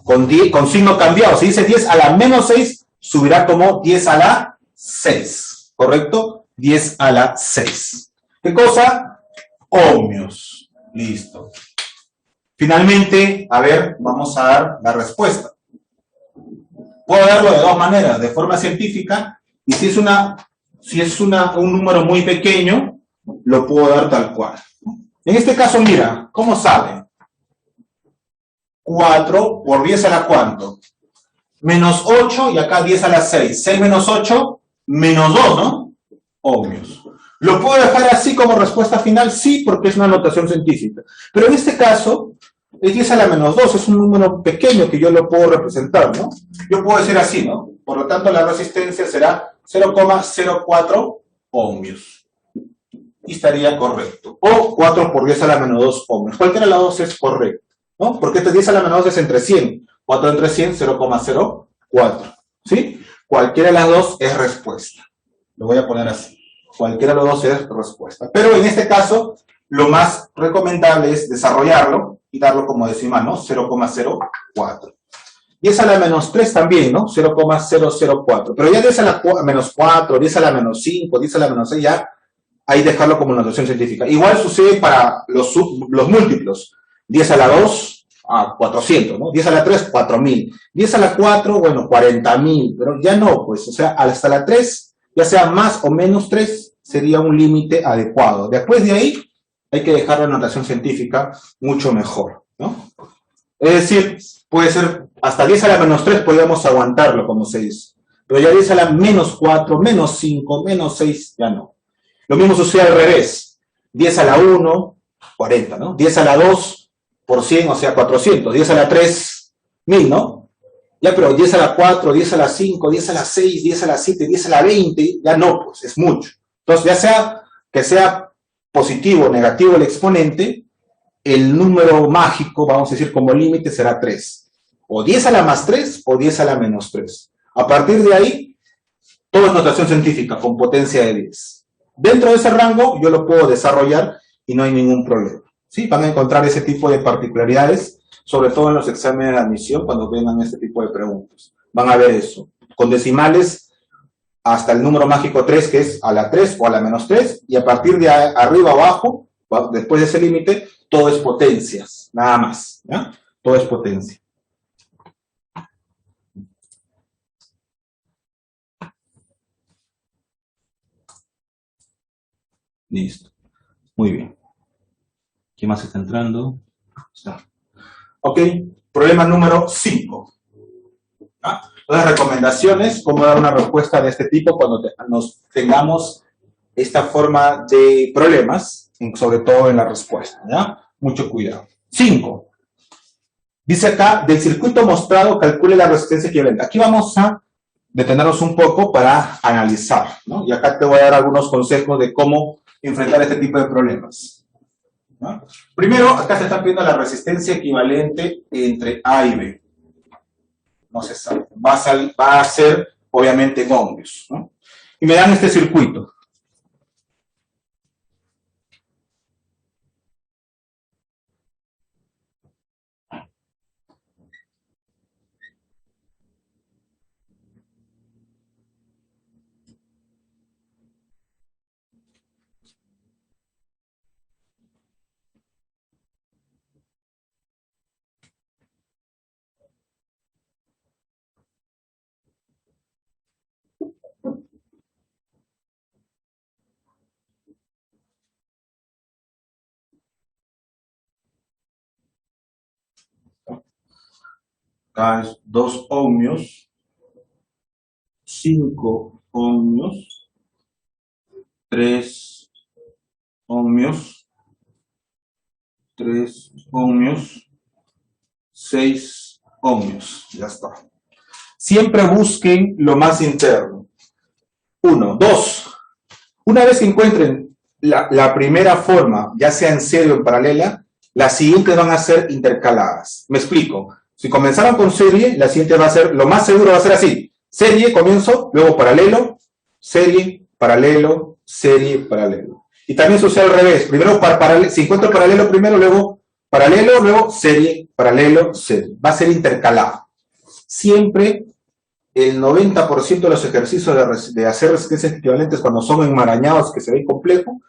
Con signo cambiado. Si dice 10 a la menos 6, subirá como 10 a la 6. ¿Correcto? 10 a la 6. ¿Qué cosa? Ohmios. Listo. Finalmente, a ver, vamos a dar la respuesta. Puedo darlo de dos maneras, de forma científica, y si es un número muy pequeño, lo puedo dar tal cual. En este caso, mira, ¿cómo sale? 4 por 10 a la ¿cuánto? Menos 8 y acá 10 a la 6. 6 menos 8, menos 2, ¿no? Ohmios. ¿Lo puedo dejar así como respuesta final? Sí, porque es una notación científica. Pero en este caso, es 10 a la menos 2, es un número pequeño que yo lo puedo representar, ¿no? Yo puedo decir así, ¿no? Por lo tanto, la resistencia será 0,04 ohmios. Y estaría correcto. O 4 por 10 a la menos 2 ohmios. Cualquiera de las dos es correcto, ¿no? Porque este 10 a la menos 2 es entre 100. 4 entre 100, 0,04. ¿Sí? Cualquiera de las dos es respuesta. Lo voy a poner así. Cualquiera de los dos es respuesta. Pero en este caso, lo más recomendable es desarrollarlo y darlo como decimal, ¿no? 0,04. 10 a la menos 3 también, ¿no? 0,004. Pero ya 10 a la menos 4, 10 a la menos 5, 10 a la menos 6, ya ahí dejarlo como notación científica. Igual sucede para los múltiplos. 10 a la 2, a 400, ¿no? 10 a la 3, 4000. 10 a la 4, bueno, 40.000. Pero ya no, pues, o sea, hasta la 3, ya sea más o menos 3, sería un límite adecuado. Después de ahí, hay que dejar la notación científica mucho mejor, ¿no? Es decir, puede ser hasta 10 a la menos 3 podríamos aguantarlo, como se dice. Pero ya 10 a la menos 4, menos 5, menos 6, ya no. Lo mismo sucede al revés. 10 a la 1, 40, ¿no? 10 a la 2, por 100, o sea, 400. 10 a la 3, 1000, ¿no? Ya, pero 10 a la 4, 10 a la 5, 10 a la 6, 10 a la 7, 10 a la 20, ya no, pues, es mucho. Entonces, ya sea que sea positivo o negativo el exponente, el número mágico, vamos a decir, como límite será 3. O 10 a la más 3 o 10 a la menos 3. A partir de ahí, todo es notación científica con potencia de 10. Dentro de ese rango, yo lo puedo desarrollar y no hay ningún problema. ¿Sí? Van a encontrar ese tipo de particularidades, sobre todo en los exámenes de admisión, cuando vengan este tipo de preguntas. Van a ver eso. Con decimales hasta el número mágico 3, que es a la 3 o a la menos 3, y a partir de arriba abajo, después de ese límite, todo es potencias, nada más, ¿ya? Todo es potencia. Listo. Muy bien. ¿Quién más está entrando? Está. Ok, problema número 5. ¿Ah? Las recomendaciones, cómo dar una respuesta de este tipo cuando nos tengamos esta forma de problemas, sobre todo en la respuesta, ¿ya? Mucho cuidado. 5. Dice acá, del circuito mostrado, calcule la resistencia equivalente. Aquí vamos a detenernos un poco para analizar, ¿no? Y acá te voy a dar algunos consejos de cómo enfrentar este tipo de problemas, ¿no? Primero, acá se está pidiendo la resistencia equivalente entre A y B. No se sabe. Va a ser, obviamente, en ohmios, ¿no? Y me dan este circuito. Acá es 2 ohmios, 5 ohmios, 3 ohmios, 3 ohmios, 6 ohmios. Ya está. Siempre busquen lo más interno. 1, 2. Una vez que encuentren la primera forma, ya sea en serie o en paralela, las siguientes van a ser intercaladas. Me explico. Si comenzaron con serie, la siguiente va a ser, lo más seguro va a ser así. Serie, comienzo, luego paralelo, serie, paralelo, serie, paralelo. Y también sucede al revés. Primero, si encuentro paralelo primero, luego paralelo, luego serie, paralelo, serie. Va a ser intercalado. Siempre el 90% de los ejercicios de hacer resistencias equivalentes cuando son enmarañados, que se ven complejo,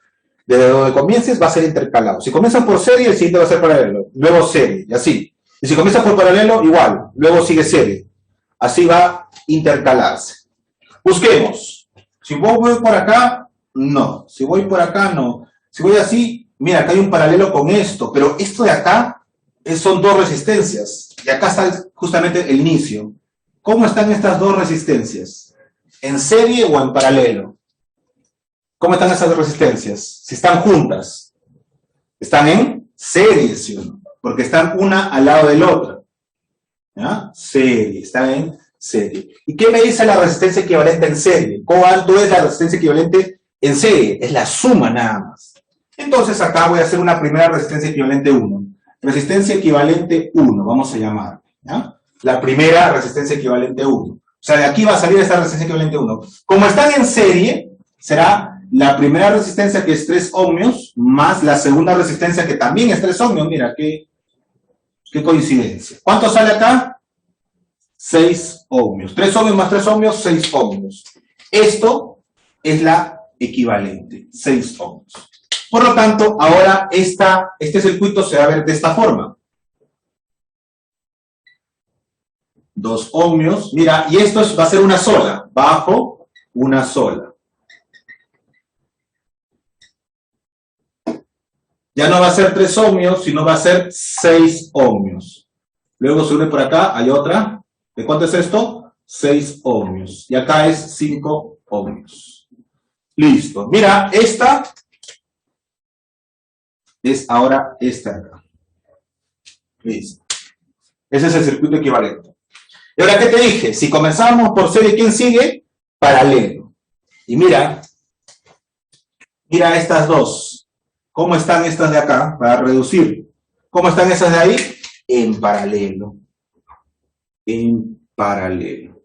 desde donde comiences va a ser intercalado. Si comienzan por serie, el siguiente va a ser paralelo, luego serie, y así. Y si comienza por paralelo, igual, luego sigue serie. Así va a intercalarse. Busquemos. Si voy por acá, no. Si voy por acá, no. Si voy así, mira, acá hay un paralelo con esto, pero esto de acá son 2 resistencias. Y acá está justamente el inicio. ¿Cómo están estas 2 resistencias? ¿En serie o en paralelo? ¿Cómo están esas 2 resistencias? Si están juntas. Están en serie, ¿sí o no? Porque están una al lado de la otra. ¿Ya? Serie, están en serie. ¿Y qué me dice la resistencia equivalente en serie? ¿Cuánto es la resistencia equivalente en serie? Es la suma nada más. Entonces acá voy a hacer una primera resistencia equivalente 1. Resistencia equivalente 1, vamos a llamar. ¿Ya? La primera resistencia equivalente 1. O sea, de aquí va a salir esta resistencia equivalente 1. Como están en serie, será la primera resistencia, que es 3 ohmios, más la segunda resistencia, que también es 3 ohmios. Mira, qué coincidencia. ¿Cuánto sale acá? 6 ohmios. 3 ohmios más 3 ohmios, 6 ohmios. Esto es la equivalente, 6 ohmios. Por lo tanto, ahora este circuito se va a ver de esta forma. 2 ohmios, mira, y esto va a ser una sola, bajo una sola. Ya no va a ser 3 ohmios, sino va a ser 6 ohmios. Luego se une por acá, hay otra. ¿De cuánto es esto? 6 ohmios. Y acá es 5 ohmios. Listo. Mira, esta es ahora esta de acá. Listo. Ese es el circuito equivalente. Y ahora, ¿qué te dije? Si comenzamos por serie, ¿quién sigue? Paralelo. Y mira estas dos. ¿Cómo están estas de acá? Para reducir. ¿Cómo están esas de ahí? En paralelo. En paralelo.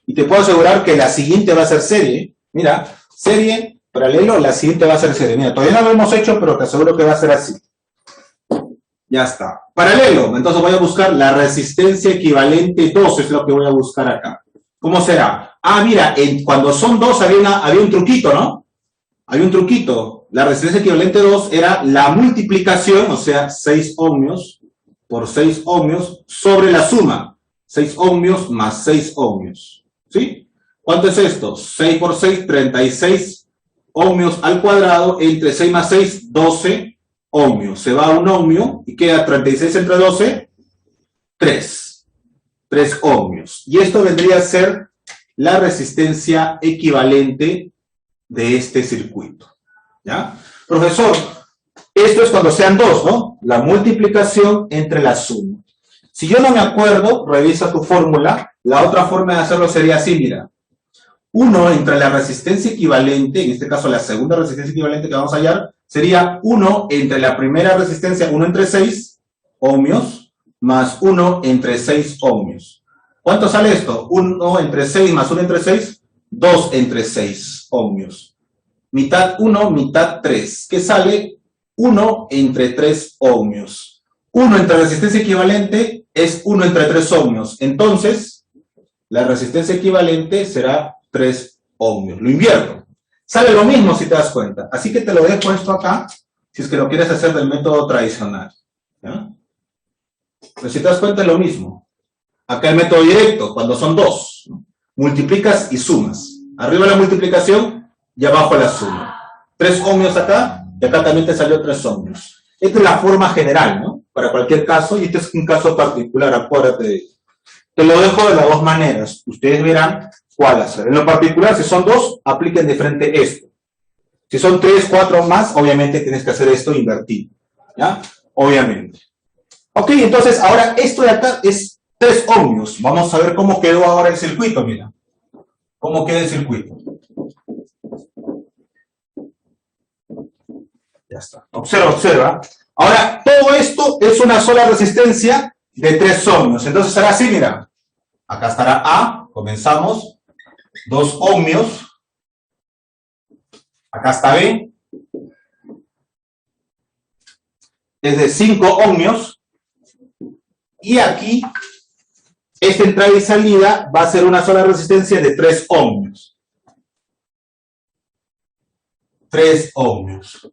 Y te puedo asegurar que la siguiente va a ser serie. Mira, serie, paralelo, la siguiente va a ser serie. Mira, todavía no lo hemos hecho, pero te aseguro que va a ser así. Ya está. Paralelo. Entonces voy a buscar la resistencia equivalente 2, es lo que voy a buscar acá. ¿Cómo será? Ah, mira, cuando son 2 había un truquito, ¿no? Hay un truquito. La resistencia equivalente 2 era la multiplicación, o sea, 6 ohmios por 6 ohmios sobre la suma. 6 ohmios más 6 ohmios. ¿Sí? ¿Cuánto es esto? 6 por 6, 36 ohmios al cuadrado, entre 6 más 6, 12 ohmios. Se va a 1 ohmio y queda 36 entre 12, 3. 3 ohmios. Y esto vendría a ser la resistencia equivalente de este circuito. ¿Ya? Profesor, esto es cuando sean 2, ¿no? La multiplicación entre la suma. Si yo no me acuerdo, revisa tu fórmula. La otra forma de hacerlo sería así, mira. 1 entre la resistencia equivalente, en este caso la segunda resistencia equivalente que vamos a hallar, sería 1 entre la primera resistencia, 1 entre 6 ohmios, más 1 entre 6 ohmios. ¿Cuánto sale esto? 1 entre 6 más 1 entre 6, 2 entre 6 ohmios. Mitad 1, mitad 3. ¿Qué sale? 1 entre 3 ohmios. 1 entre resistencia equivalente es 1 entre 3 ohmios. Entonces, la resistencia equivalente será 3 ohmios. Lo invierto. Sale lo mismo si te das cuenta. Así que te lo dejo esto acá, si es que lo quieres hacer del método tradicional. ¿Ya? Pero si te das cuenta es lo mismo. Acá el método directo, cuando son 2. ¿No? Multiplicas y sumas. Arriba la multiplicación y abajo la suma. 3 ohmios acá, y acá también te salió 3 ohmios. Esta es la forma general, ¿no? Para cualquier caso, y este es un caso particular, acuérdate de ello. Te lo dejo de las dos maneras. Ustedes verán cuál hacer. En lo particular, si son 2, apliquen de frente esto. Si son 3, 4 más, obviamente tienes que hacer esto invertido. ¿Ya? Obviamente. Ok, entonces ahora esto de acá es 3 ohmios. Vamos a ver cómo quedó ahora el circuito, mira. ¿Cómo queda el circuito? Ya está. Observa, observa. Ahora, todo esto es una sola resistencia de 3 ohmios. Entonces será así, mira. Acá estará A, comenzamos. 2 ohmios. Acá está B. Es de 5 ohmios. Y aquí, esta entrada y salida va a ser una sola resistencia de 3 ohmios. 3 ohmios.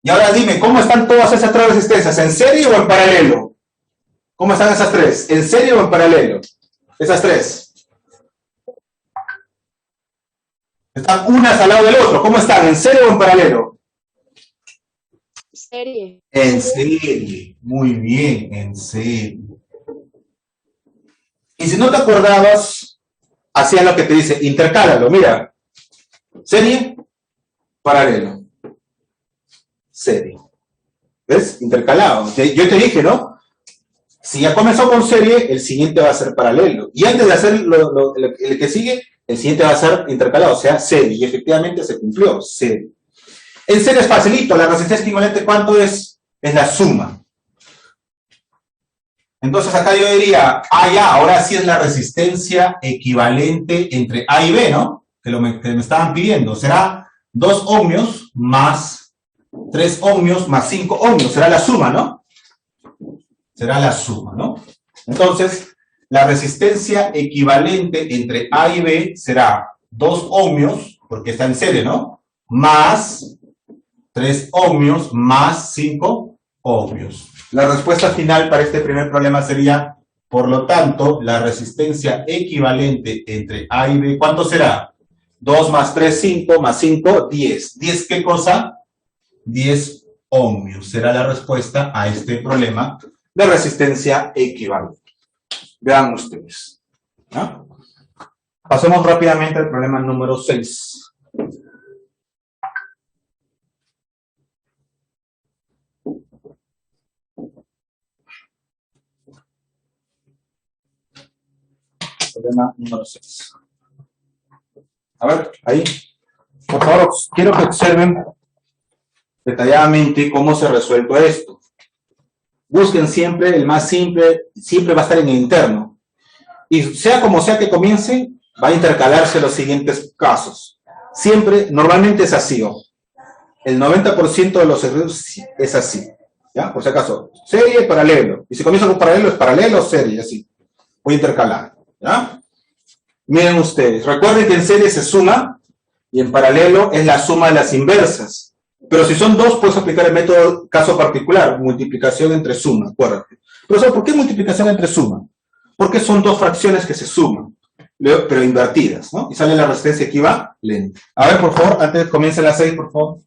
Y ahora dime, ¿cómo están todas esas 3 resistencias? ¿En serie o en paralelo? ¿Cómo están esas 3? ¿En serie o en paralelo? Esas 3. Están unas al lado del otro. ¿Cómo están? ¿En serie o en paralelo? Serie. En serie. Muy bien, en serie. Y si no te acordabas, hacía lo que te dice, intercálalo. Mira, serie, paralelo. Serie. ¿Ves? Intercalado. Yo te dije, ¿no? Si ya comenzó con serie, el siguiente va a ser paralelo. Y antes de hacer el que sigue, el siguiente va a ser intercalado, o sea, serie. Y efectivamente se cumplió, serie. En serie es facilito. La resistencia equivalente, ¿cuánto es? Es la suma. Entonces acá yo diría, ya, ahora sí es la resistencia equivalente entre A y B, ¿no? Que me estaban pidiendo. Será 2 ohmios más 3 ohmios más 5 ohmios. Será la suma, ¿no? Será la suma, ¿no? Entonces, la resistencia equivalente entre A y B será 2 ohmios, porque está en serie, ¿no? Más 3 ohmios más 5 ohmios. La respuesta final para este primer problema sería, por lo tanto, la resistencia equivalente entre A y B, ¿cuánto será? 2 más 3, 5, más 5, 10. ¿10 qué cosa? 10 ohmios. Será la respuesta a este problema de resistencia equivalente. Vean ustedes. ¿No? Pasemos rápidamente al problema número 6. Problema número 6. A ver, ahí. Por favor, quiero que observen detalladamente cómo se ha resuelto esto. Busquen siempre el más simple, siempre va a estar en el interno. Y sea como sea que comience, va a intercalarse los siguientes casos. Siempre, normalmente es así. El 90% de los ejercicios es así. ¿Ya? Por si acaso, serie, paralelo. Y si comienza con paralelo, es paralelo, serie, así. Voy a intercalar. ¿Ya? Miren ustedes, recuerden que en serie se suma y en paralelo es la suma de las inversas. Pero si son dos, puedes aplicar el método caso particular, multiplicación entre suma, acuérdate. Profesor, ¿por qué multiplicación entre suma? Porque son dos fracciones que se suman, pero invertidas, ¿no? Y sale la resistencia equivalente. A ver, por favor, antes de que comience la 6, por favor.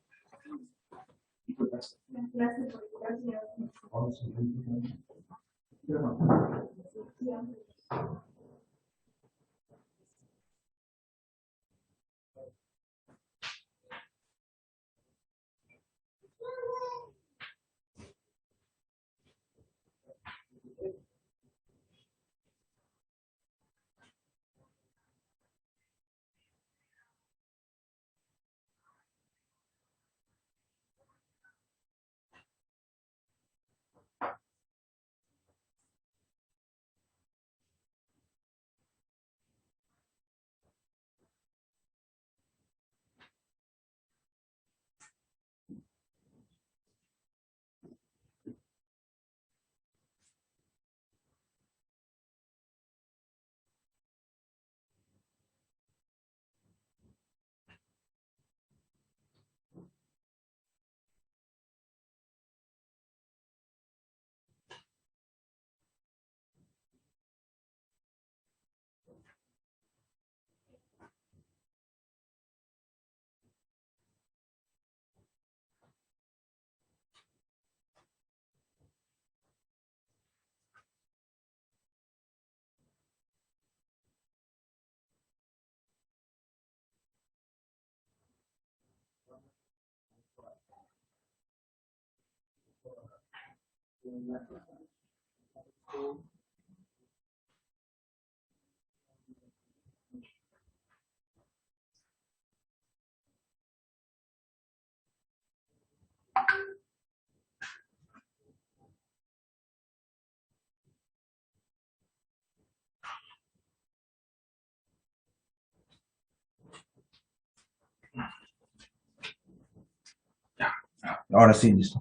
Ahora sí, listo.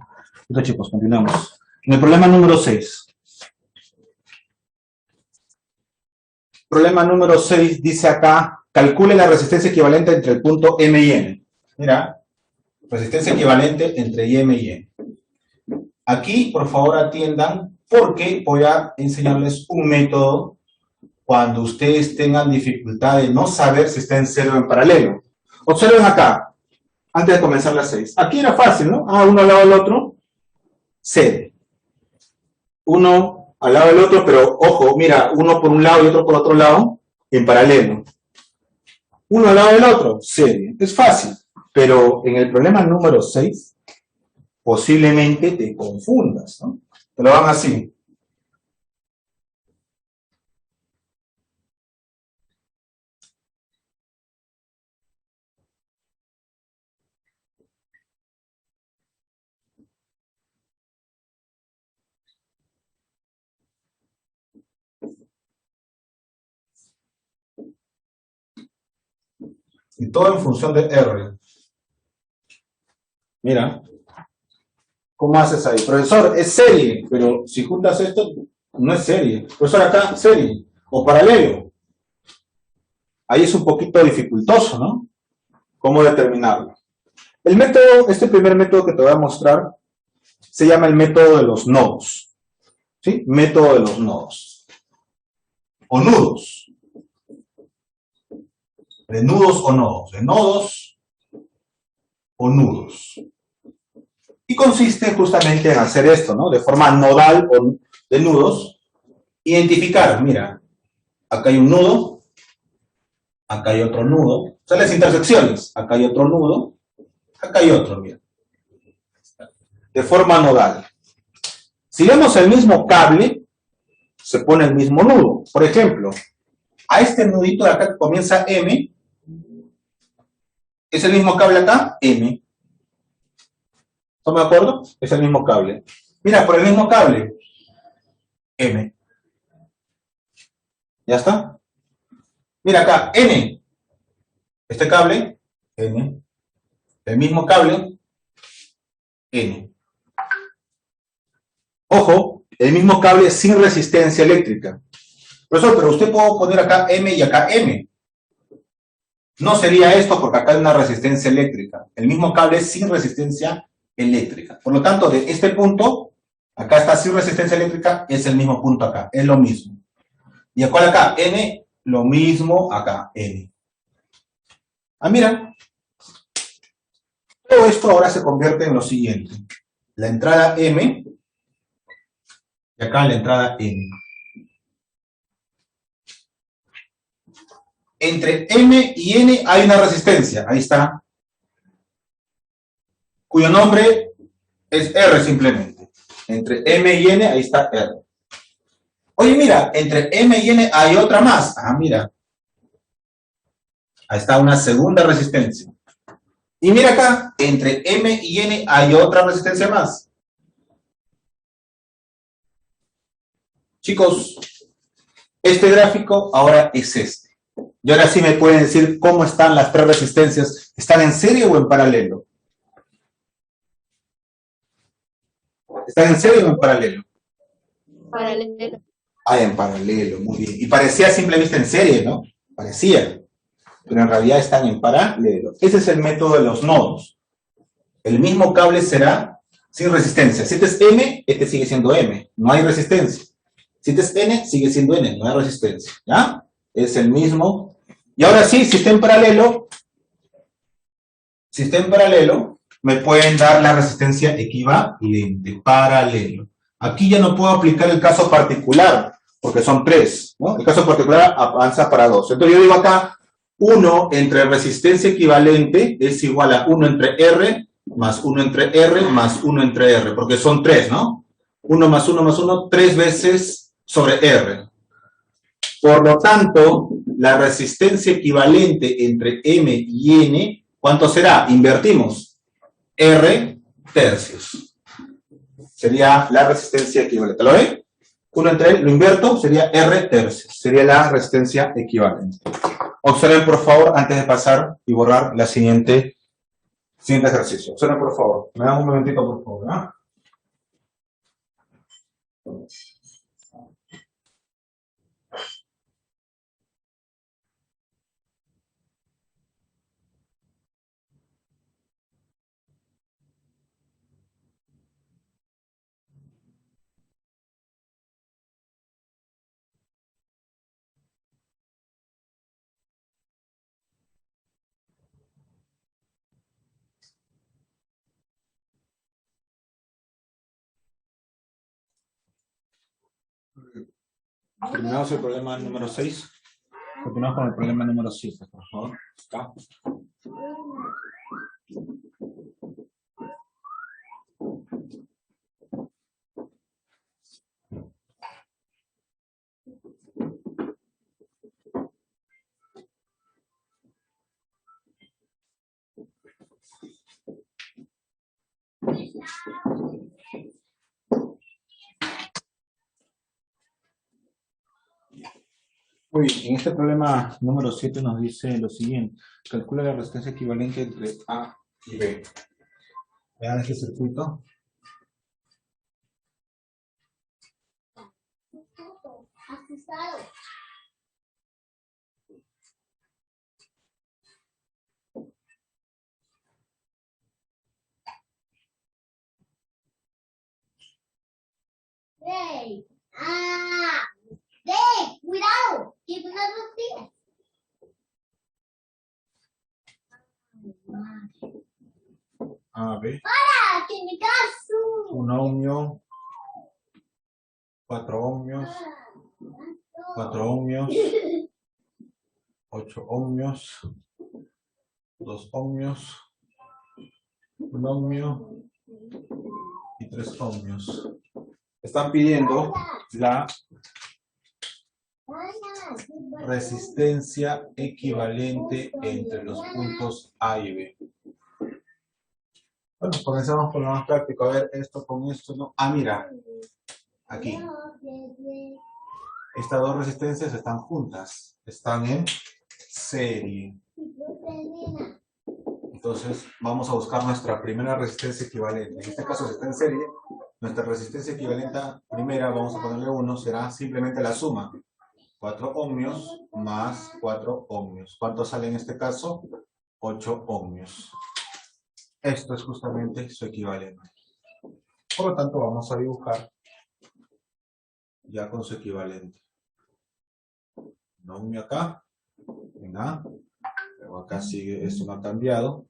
Entonces, chicos, continuamos. En el problema número 6. Problema número 6 dice acá, calcule la resistencia equivalente entre el punto M y N. Mira, resistencia equivalente entre M y N. Aquí, por favor, atiendan, porque voy a enseñarles un método cuando ustedes tengan dificultad de no saber si está en cero o en paralelo. Observen acá, antes de comenzar las 6. Aquí era fácil, ¿no? Uno al lado del otro, serie. Uno al lado del otro, pero ojo, mira, uno por un lado y otro por otro lado, en paralelo. Uno al lado del otro, serie. Es fácil, pero en el problema número 6, posiblemente te confundas, ¿no? Te lo van así. Y todo en función de R. Mira. ¿Cómo haces ahí? Profesor, es serie, pero si juntas esto, no es serie. Profesor, acá, serie. o paralelo. Ahí es un poquito dificultoso, ¿no? ¿Cómo determinarlo? El método, este primer método que te voy a mostrar, se llama el método de los nodos. ¿Sí? Método de los nodos. O nudos. De nudos o nodos. De nodos o nudos. Y consiste justamente en hacer esto, ¿no? De forma nodal o de nudos. Identificar, mira, acá hay un nudo, acá hay otro nudo. Son las intersecciones. Acá hay otro nudo, acá hay otro, mira. De forma nodal. Si vemos el mismo cable, se pone el mismo nudo. Por ejemplo, a este nudito de acá que comienza M, ¿es el mismo cable acá? M. ¿Estamos de acuerdo? Es el mismo cable. Mira, por el mismo cable, M. ¿Ya está? Mira acá, N. Este cable, N. El mismo cable, N. Ojo, el mismo cable sin resistencia eléctrica. Profesor, pero usted puede poner acá M y acá M. No sería esto porque acá hay una resistencia eléctrica. El mismo cable sin resistencia eléctrica. Por lo tanto, de este punto, acá está sin resistencia eléctrica, es el mismo punto acá. Es lo mismo. ¿Y a cuál acá? N, lo mismo acá, N. Ah, mira. Todo esto ahora se convierte en lo siguiente. La entrada M y acá la entrada N. Entre M y N hay una resistencia. Ahí está. Cuyo nombre es R simplemente. Entre M y N, ahí está R. Oye, mira, entre M y N hay otra más. Ah, mira. Ahí está una segunda resistencia. Y mira acá, entre M y N hay otra resistencia más. Chicos, este gráfico ahora es este. Y ahora sí me pueden decir cómo están las tres resistencias. ¿Están en serie o en paralelo? ¿Están en serie o en paralelo? Paralelo. Ah, en paralelo, muy bien. Y parecía a simple vista en serie, ¿no? Parecía. Pero en realidad están en paralelo. Ese es el método de los nodos. El mismo cable será sin resistencia. Si este es M, este sigue siendo M. No hay resistencia. Si este es N, sigue siendo N. No hay resistencia. ¿Ya? Es el mismo. Y ahora sí, si está en paralelo, me pueden dar la resistencia equivalente, paralelo. Aquí ya no puedo aplicar el caso particular, porque son tres, ¿no? El caso particular avanza para dos. Entonces yo digo acá, 1 entre resistencia equivalente es igual a 1 entre R más 1 entre R más 1 entre R, porque son tres, ¿no? 1 más 1 más 1, 3 veces sobre R. Por lo tanto, la resistencia equivalente entre M y N, ¿cuánto será? Invertimos. R tercios. Sería la resistencia equivalente. ¿Lo ven? 1 entre L, lo invierto, sería R tercios. Sería la resistencia equivalente. Observen, por favor, antes de pasar y borrar la siguiente ejercicio. Observen, por favor. Me dan un momentito, por favor. ¿Ah? Terminamos el problema número 6. Continuamos con el problema número 7, por favor. Acá. Muy bien, en este problema número 7 nos dice lo siguiente. Calcula la resistencia equivalente entre A y B. Vean este circuito. A, B. ¡Tiene caso! 1 ohmio, 4 ohmios, 4 ohmios, 8 ohmios, 2 ohmios, 1 ohmio y 3 ohmios. Están pidiendo la resistencia equivalente entre los puntos A y B. Bueno, comenzamos con lo más práctico. A ver, esto con esto, ¿no? Ah, mira, aquí. Estas dos resistencias están juntas, están en serie. Entonces, vamos a buscar nuestra primera resistencia equivalente. En este caso, si está en serie, nuestra resistencia equivalente primera, vamos a ponerle 1, será simplemente la suma. 4 ohmios más 4 ohmios. ¿Cuánto sale en este caso? 8 ohmios. Esto es justamente su equivalente. Por lo tanto, vamos a dibujar ya con su equivalente. Un ohmio acá, en A, pero acá sigue, esto no ha cambiado.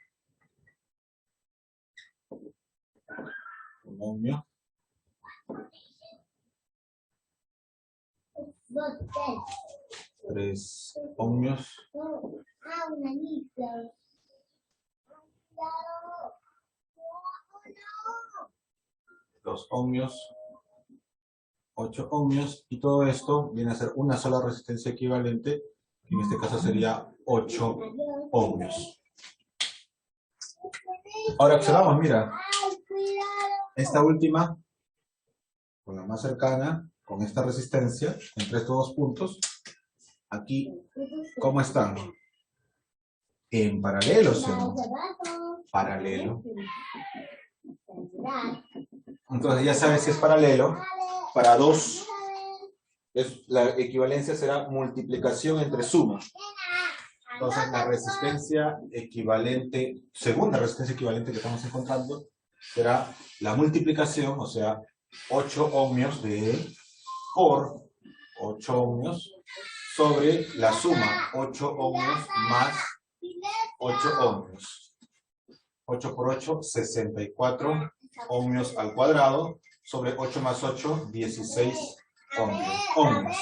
Un ohmio. 3 ohmios. 2 ohmios. 8 ohmios. Y todo esto viene a ser una sola resistencia equivalente. En este caso sería 8 ohmios. Ahora observamos, mira. Esta última, con la más cercana, con esta resistencia, entre estos dos puntos, aquí, ¿cómo están? En paralelo, ¿sí? Paralelo. Entonces ya sabes si es paralelo. Para 2, la equivalencia será multiplicación entre suma. Entonces la resistencia equivalente, segunda resistencia equivalente que estamos encontrando, será la multiplicación, o sea, 8 ohmios de E por 8 ohmios sobre la suma, 8 ohmios más 8 ohmios. 8 por 8, 64 ohmios al cuadrado, sobre 8 más 8, 16 ohmios.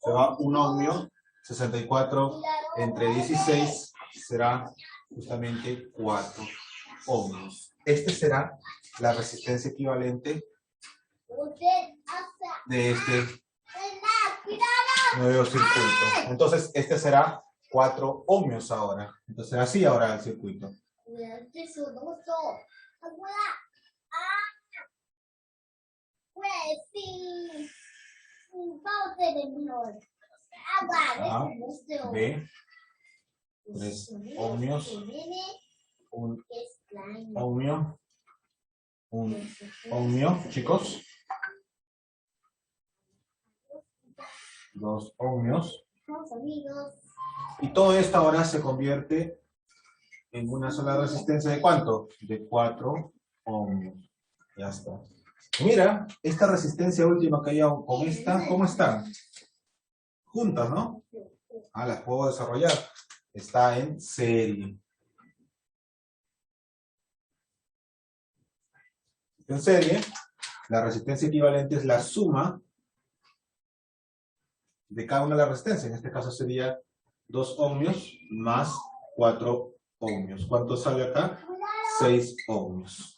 Se va un ohmio, 64 entre 16 será justamente 4 ohmios. Este será la resistencia equivalente de este nuevo circuito. Entonces, este será 4 ohmios ahora. Entonces, así ahora el circuito. A, B, 3 ohmios, un ohmio, un ohmio, chicos, 2 ohmios, y todo esto ahora se convierte en una sola resistencia de ¿cuánto? De 4 ohmios. Ya está. Mira, esta resistencia última que hay con esta, ¿cómo están? Juntas, ¿no? Ah, las puedo desarrollar. Está en serie. En serie, la resistencia equivalente es la suma de cada una de las resistencias. En este caso sería 2 ohmios más 4 ohmios. ¿Cuánto sale acá? 6 ohmios.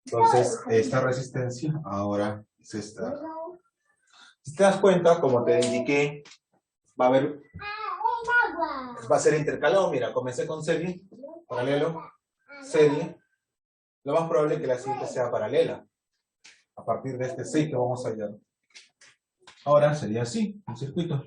Entonces, esta resistencia ahora es esta. Si te das cuenta, como te indiqué, va a ser intercalado. Mira, comencé con serie, paralelo, serie. Lo más probable es que la siguiente sea paralela. A partir de este 6 que vamos a hallar. Ahora sería así, un circuito.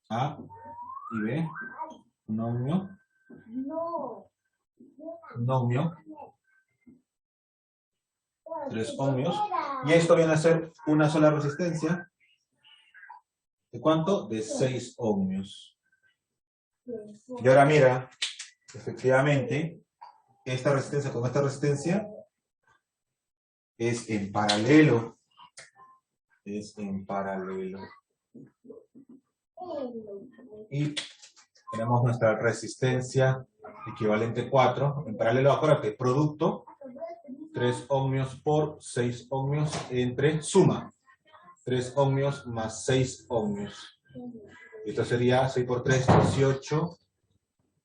A y B, un ohmio, un ohmio, 3 ohmios, y esto viene a ser una sola resistencia. ¿De cuánto? De 6 ohmios. Y ahora mira, efectivamente, esta resistencia con esta resistencia es en paralelo. es en paralelo. Y tenemos nuestra resistencia equivalente 4. En paralelo, acuérdate, producto 3 ohmios por 6 ohmios entre suma. 3 ohmios más 6 ohmios. Esto sería 6 por 3, 18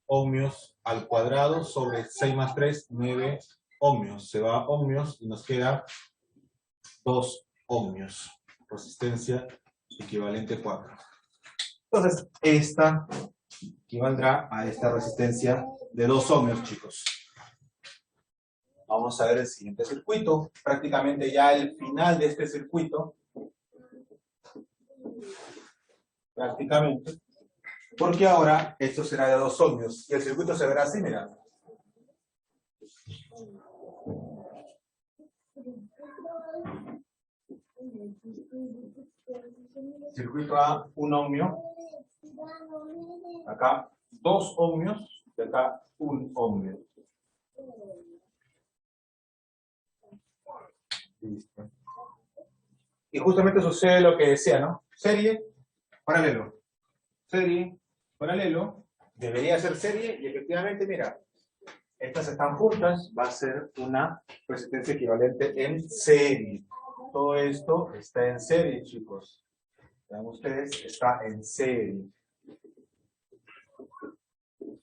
ohmios al cuadrado sobre 6 más 3, 9 ohmios. Se va ohmios y nos queda 2 ohmios. Resistencia equivalente 4. Entonces, esta equivaldrá a esta resistencia de 2 ohmios, chicos. Vamos a ver el siguiente circuito. Prácticamente ya el final de este circuito. Prácticamente. Porque ahora esto será de 2 ohmios. Y el circuito se verá así, mira. Circuito A, 1 ohmio. Acá 2 ohmios. Y acá 1 ohmio. Listo. Y justamente sucede lo que decía, ¿no? Serie, paralelo. Serie, paralelo. Debería ser serie y efectivamente, mira, estas están juntas, va a ser una resistencia equivalente en serie. Todo esto está en serie, chicos. Vean ustedes, está en serie.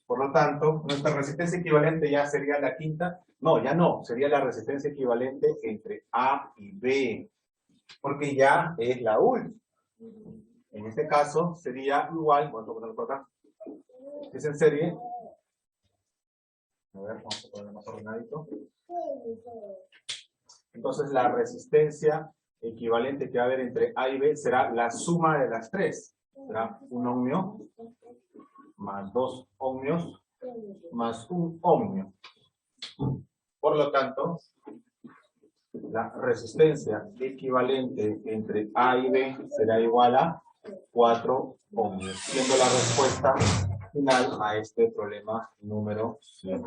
Por lo tanto, nuestra resistencia equivalente ya sería la quinta. No, ya no. Sería la resistencia equivalente entre A y B. Porque ya es la última. En este caso sería igual. Vamos a ponerlo por acá. Es en serie. A ver, vamos a ponerlo más ordenadito. Entonces la resistencia equivalente que va a haber entre A y B será la suma de las tres. Será 1 ohmio más 2 ohmios más 1 ohmio. Por lo tanto, la resistencia equivalente entre A y B será igual a 4 ohmios, siendo la respuesta final a este problema número 7.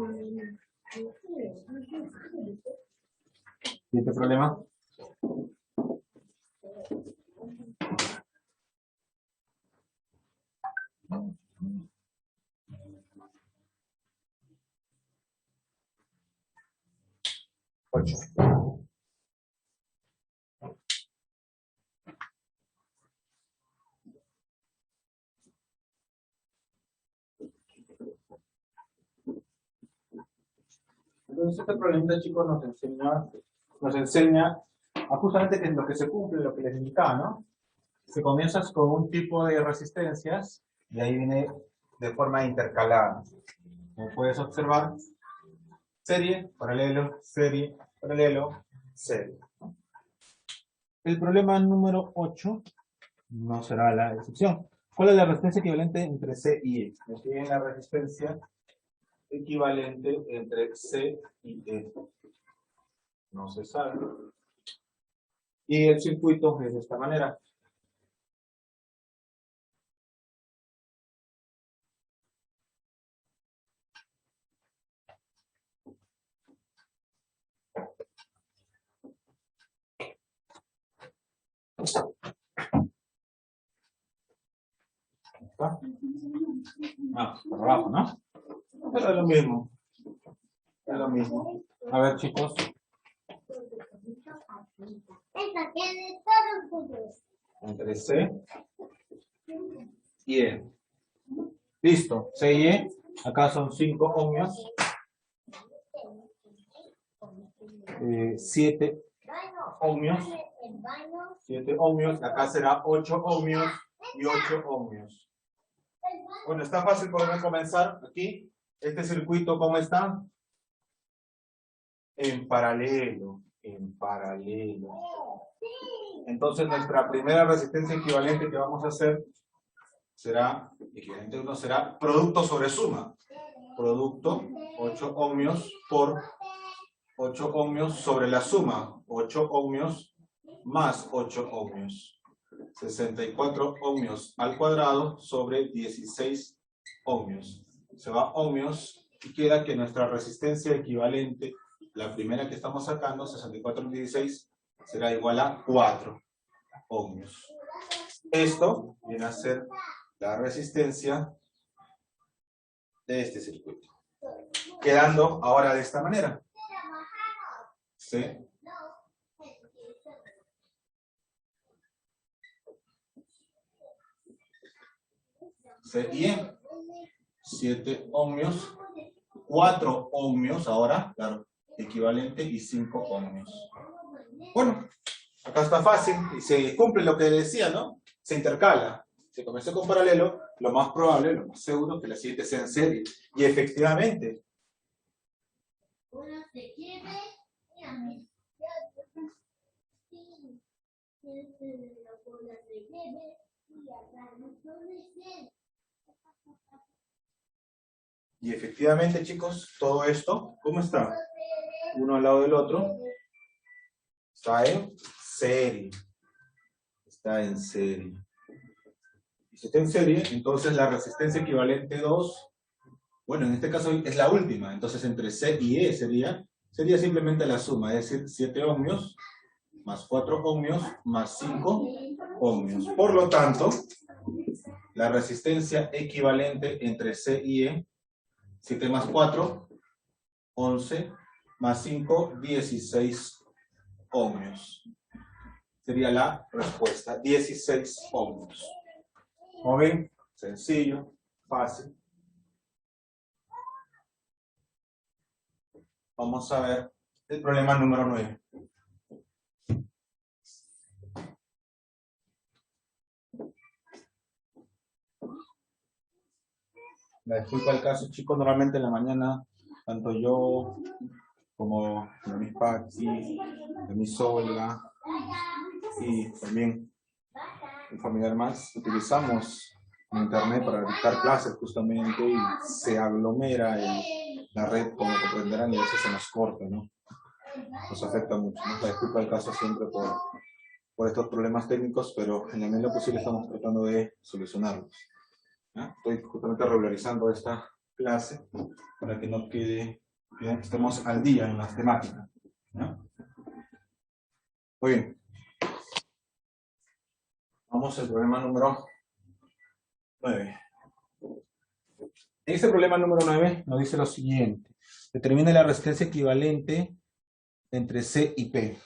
¿Siguiente problema? Ocho. Entonces este problema, chicos, nos enseña a justamente que es lo que se cumple, lo que les indicaba, ¿no? Se comienzas con un tipo de resistencias y ahí viene de forma intercalada. Como puedes observar, serie, paralelo, serie, paralelo, serie. El problema número 8 no será la excepción. ¿Cuál es la resistencia equivalente entre C y E? Me piden la resistencia equivalente entre C y E. No se sabe. Y el circuito es de esta manera. ¿Está? Ah, por abajo, ¿no? Pero es lo mismo. Es lo mismo. A ver, chicos. Entre C y E. Listo. C y E. Acá son 5 ohmios. 7 ohmios. 7 ohmios. Acá será 8 ohmios y 8 ohmios. Bueno, está fácil por comenzar aquí. Este circuito, ¿cómo está? En paralelo. En paralelo. Entonces, nuestra primera resistencia equivalente que vamos a hacer será, equivalente 1 será producto sobre suma. Producto, 8 ohmios por 8 ohmios sobre la suma. 8 ohmios más 8 ohmios. 64 ohmios al cuadrado sobre 16 ohmios. Se va ohmios y queda que nuestra resistencia equivalente, la primera que estamos sacando, 64 en 16, será igual a 4. ohmios. Esto viene a ser la resistencia de este circuito. Quedando ahora de esta manera. C. C y E. 7 ohmios. 4 ohmios ahora, claro, equivalente, y 5 ohmios. Bueno, acá está fácil y se cumple lo que decía, ¿no? Se intercala. Si comenzó con paralelo, lo más probable, lo más seguro, que la siguiente sea en serie. Y efectivamente. Y efectivamente, chicos, todo esto, ¿cómo está? Uno al lado del otro. Está en serie. Está en serie. Y si está en serie, entonces la resistencia equivalente 2, bueno, en este caso es la última, entonces entre C y E sería simplemente la suma, es decir, 7 ohmios más 4 ohmios más 5 ohmios. Por lo tanto, la resistencia equivalente entre C y E, 7 más 4, 11, más 5, 16 ohmios. Sería la respuesta, 16 ohmios. ¿Cómo ven? Sencillo, fácil. Vamos a ver el problema número 9. Me disculpa el caso, chicos, normalmente en la mañana, tanto yo como de mis Paxi, de mi Olga, y también el familiar Max, utilizamos internet para dictar clases justamente y se aglomera la red, como comprenderán, y a veces se nos corta, ¿no? Nos afecta mucho, ¿no? Me disculpa el caso siempre por estos problemas técnicos, pero en la medida de lo posible estamos tratando de solucionarlos. ¿Ya? Estoy justamente regularizando esta clase para que no quede, que estemos al día en las temáticas. ¿Ya? Muy bien. Vamos al problema número 9. Este problema número 9 nos dice lo siguiente. Determine la resistencia equivalente entre C y P.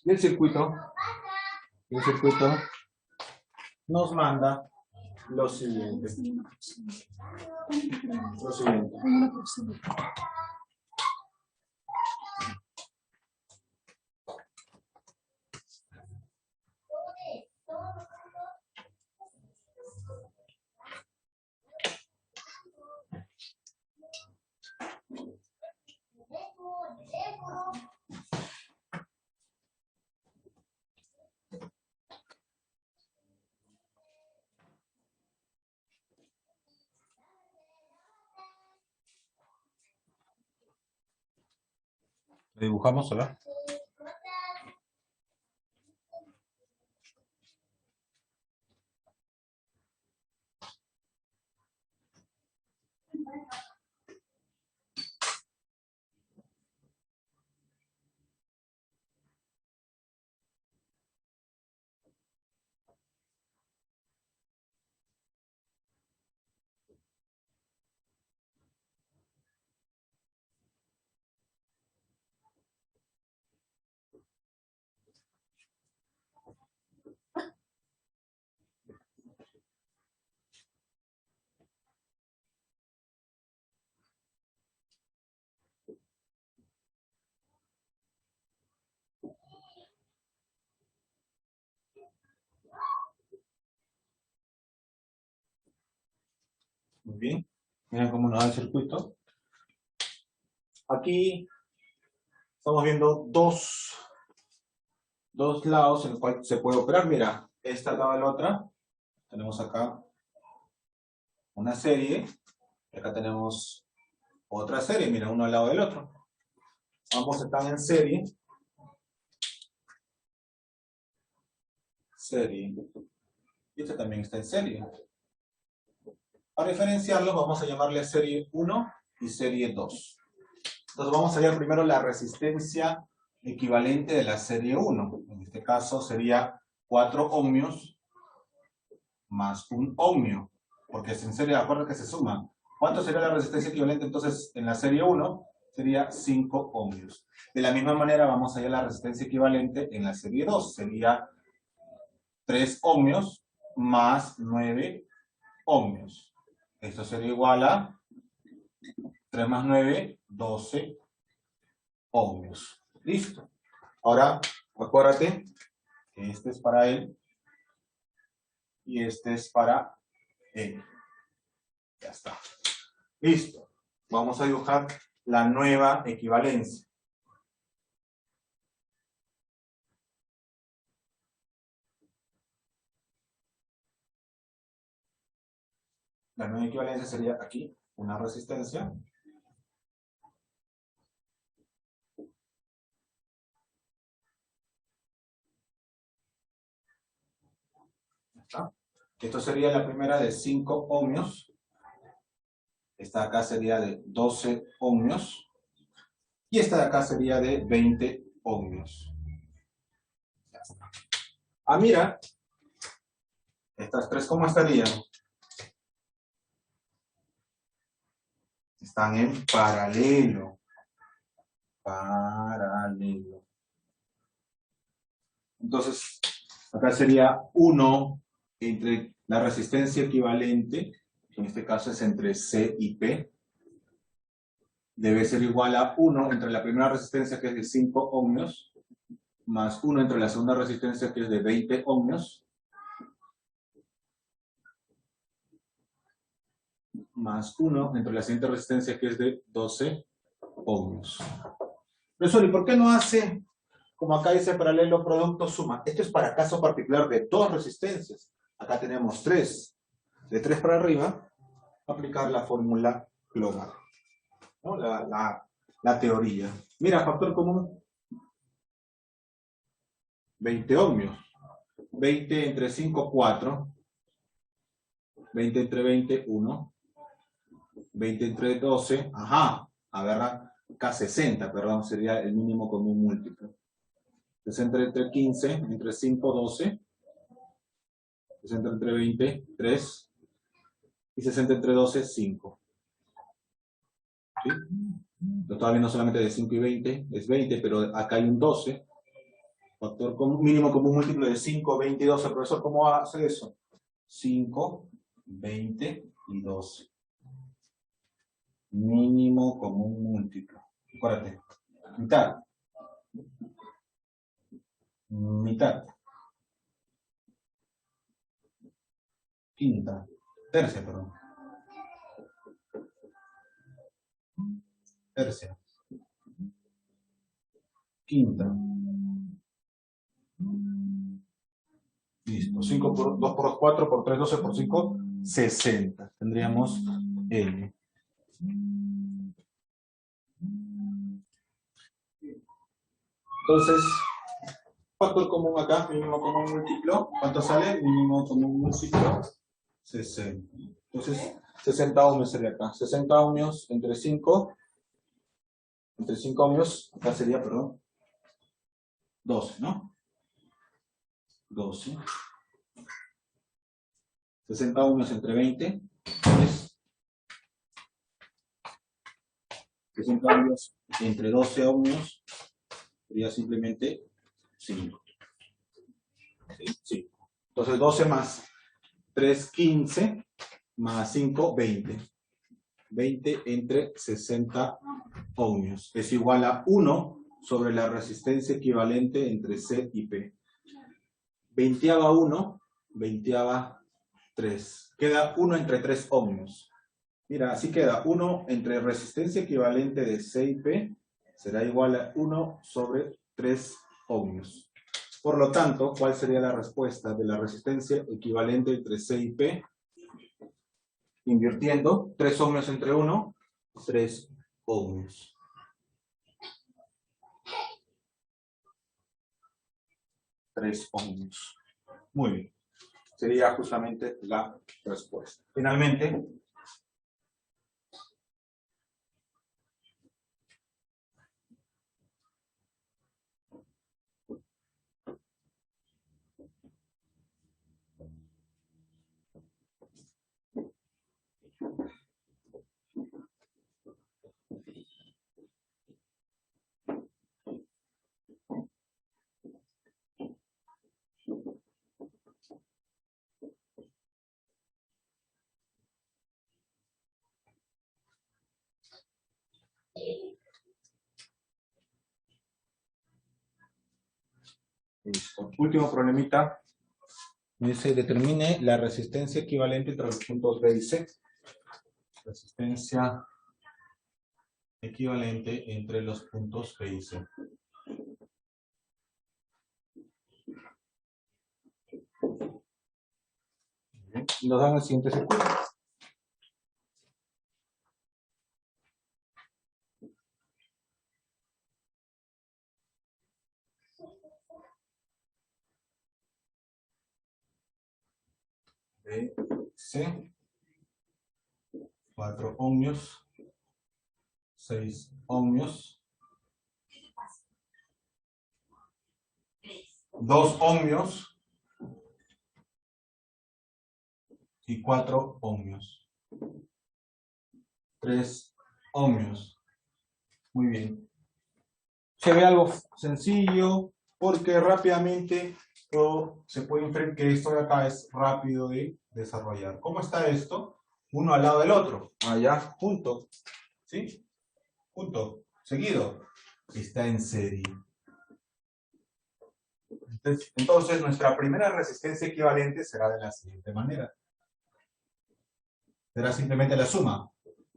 Y el circuito nos manda lo siguiente. ¿Lo dibujamos, ¿verdad? Muy bien. Miren cómo nos da el circuito. Aquí estamos viendo dos lados en los cuales se puede operar. Mira, esta al lado de la otra. Tenemos acá una serie. Y acá tenemos otra serie. Mira, uno al lado del otro. Ambos están en serie. Serie. Y este también está en serie. Para diferenciarlos vamos a llamarle serie 1 y serie 2. Entonces vamos a ver primero la resistencia equivalente de la serie 1. En este caso sería 4 ohmios más 1 ohmio. Porque en serie, acuérdate que se suman. ¿Cuánto sería la resistencia equivalente entonces en la serie 1? Sería 5 ohmios. De la misma manera vamos a hallar la resistencia equivalente en la serie 2. Sería 3 ohmios más 9 ohmios. Esto sería igual a 3 más 9, 12 ohmios. Listo. Ahora, acuérdate que este es para él y este es para él. Ya está. Listo. Vamos a dibujar la nueva equivalencia. La nueva equivalencia sería aquí, una resistencia. ¿Está? Esto sería la primera de 5 ohmios. Esta de acá sería de 12 ohmios. Y esta de acá sería de 20 ohmios. Ya está. Ah, mira. Estas tres, ¿cómo estarían? Están en paralelo. Paralelo. Entonces, acá sería 1 entre la resistencia equivalente, que en este caso es entre C y P, debe ser igual a 1 entre la primera resistencia, que es de 5 ohmios, más 1 entre la segunda resistencia, que es de 20 ohmios, más 1 entre la siguiente resistencia, que es de 12 ohmios. Profesor, ¿y por qué no hace, como acá dice paralelo, producto, suma? Esto es para caso particular de 2 resistencias. Acá tenemos 3. De 3 para arriba, aplicar la fórmula global, ¿no? La teoría. Mira, factor común. 20 ohmios. 20 entre 5, 4. 20 entre 20, 1. 20 entre 12, ajá, a ver, acá 60, perdón, sería el mínimo común múltiplo. 60 entre 15, entre 5, 12. 60 entre 20, 3. Y 60 entre 12, 5. ¿Sí? Lo estaba viendo solamente de 5 y 20, es 20, pero acá hay un 12. Factor común, mínimo común múltiplo de 5, 20 y 12. Profesor, ¿cómo hace eso? 5, 20 y 12. Mínimo común múltiplo. Acuérdate. Mitad. Mitad. Quinta. Tercia, perdón. Tercia. Quinta. Listo. 5 por 2 por 4 por 3, 12 por 5, 60. Tendríamos L. Entonces, factor común acá, mínimo común múltiplo. ¿Cuánto sale? Mínimo común múltiplo, 60. Entonces, 60 ohmios sería acá. 60 ohmios entre 5. Entre 5 ohmios, acá sería, perdón, 12, ¿no? 12. 60 ohmios entre 20 es 60 ohmios entre 12 ohmios sería simplemente 5. ¿Sí? 5. Entonces 12 más 3, 15, más 5, 20. 20 entre 60 ohmios es igual a 1 sobre la resistencia equivalente entre C y P. 20ava 1, 20ava 3. Queda 1 entre 3 ohmios. Mira, así queda 1 entre resistencia equivalente de C y P será igual a 1 sobre 3 ohmios. Por lo tanto, ¿cuál sería la respuesta de la resistencia equivalente entre C y P? Invirtiendo, 3 ohmios entre 1, 3 ohmios. Muy bien. Sería justamente la respuesta. Finalmente, Listo. Último problemita. Dice, determine la resistencia equivalente entre los puntos B y C. Resistencia equivalente entre los puntos B y C. Bien. Nos dan el siguiente circuito. B, C, 4 ohmios, 6 ohmios, 2 ohmios y 4 ohmios. 3 ohmios. Muy bien. Se ve algo sencillo porque rápidamente se puede inferir que esto de acá es rápido de desarrollar. ¿Cómo está esto? Uno al lado del otro. Allá, junto. ¿Sí? Junto. Seguido. Está en serie. Entonces, nuestra primera resistencia equivalente será de la siguiente manera. Será simplemente la suma.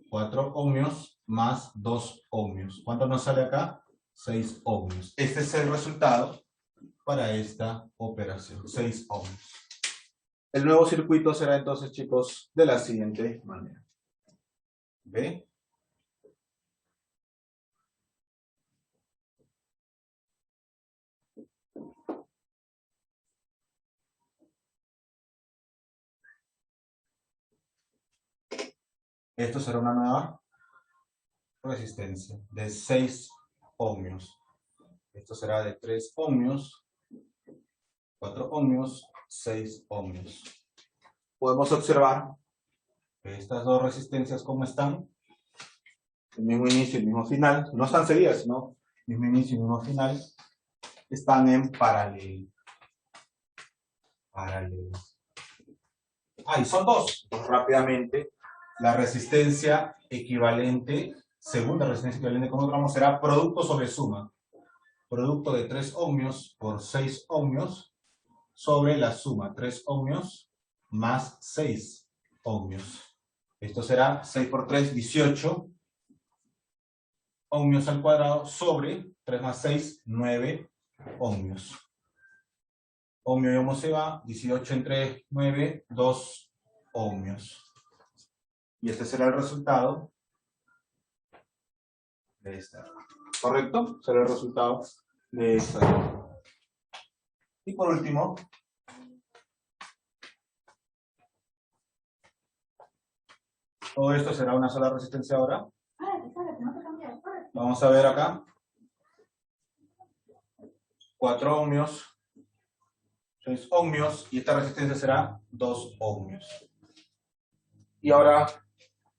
4 ohmios más 2 ohmios. ¿Cuánto nos sale acá? 6 ohmios. Este es el resultado para esta operación. 6 ohmios. El nuevo circuito será entonces, chicos, de la siguiente manera. ¿Ve? Esto será una nueva resistencia de 6 ohmios. Esto será de 3 ohmios, 4 ohmios, 6 ohmios. Podemos observar que estas dos resistencias, ¿cómo están? El mismo inicio y el mismo final. No están seguidas, sino el mismo inicio y el mismo final. Están en paralelo. Y son dos. Entonces, rápidamente, la resistencia equivalente, segunda resistencia equivalente con otro será producto sobre suma. Producto de 3 ohmios por 6 ohmios sobre la suma. 3 ohmios más 6 ohmios. Esto será 6 por 3, 18 ohmios al cuadrado sobre 3 más 6, 9 ohmios. Ohmio y ohmio se va, 18 entre 9, 2 ohmios. Y este será el resultado de esta. ¿Correcto? Será el resultado de esta. Y por último, todo esto será una sola resistencia ahora. Vamos a ver acá. 4 ohmios, 6 ohmios, y esta resistencia será 2 ohmios. Y ahora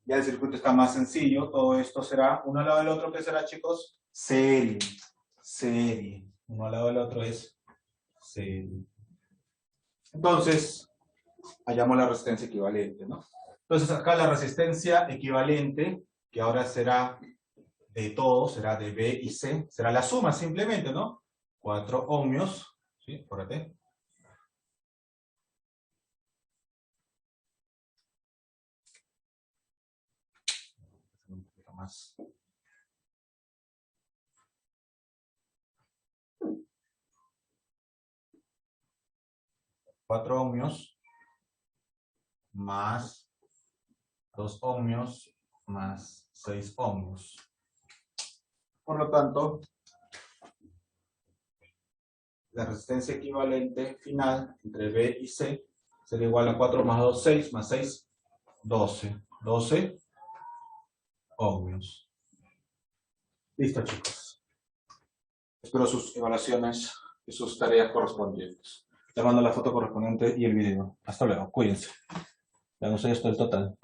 ya el circuito está más sencillo. Todo esto será uno al lado del otro. ¿Qué será, chicos? Serie. Serie. Uno al lado del otro es serie. Entonces, hallamos la resistencia equivalente, ¿no? Entonces acá la resistencia equivalente, que ahora será de todo, será de B y C, será la suma simplemente, ¿no? 4 ohmios, ¿sí? Acuérdate. Un poquito más. Cuatro ohmios más 2 ohmios más 6 ohmios. Por lo tanto, la resistencia equivalente final entre B y C será igual a 4 más 2, 6, más 6, 12. 12 ohmios. Listo, chicos. Espero sus evaluaciones y sus tareas correspondientes. Les mando la foto correspondiente y el video. Hasta luego. Cuídense. Ya no sé esto el total.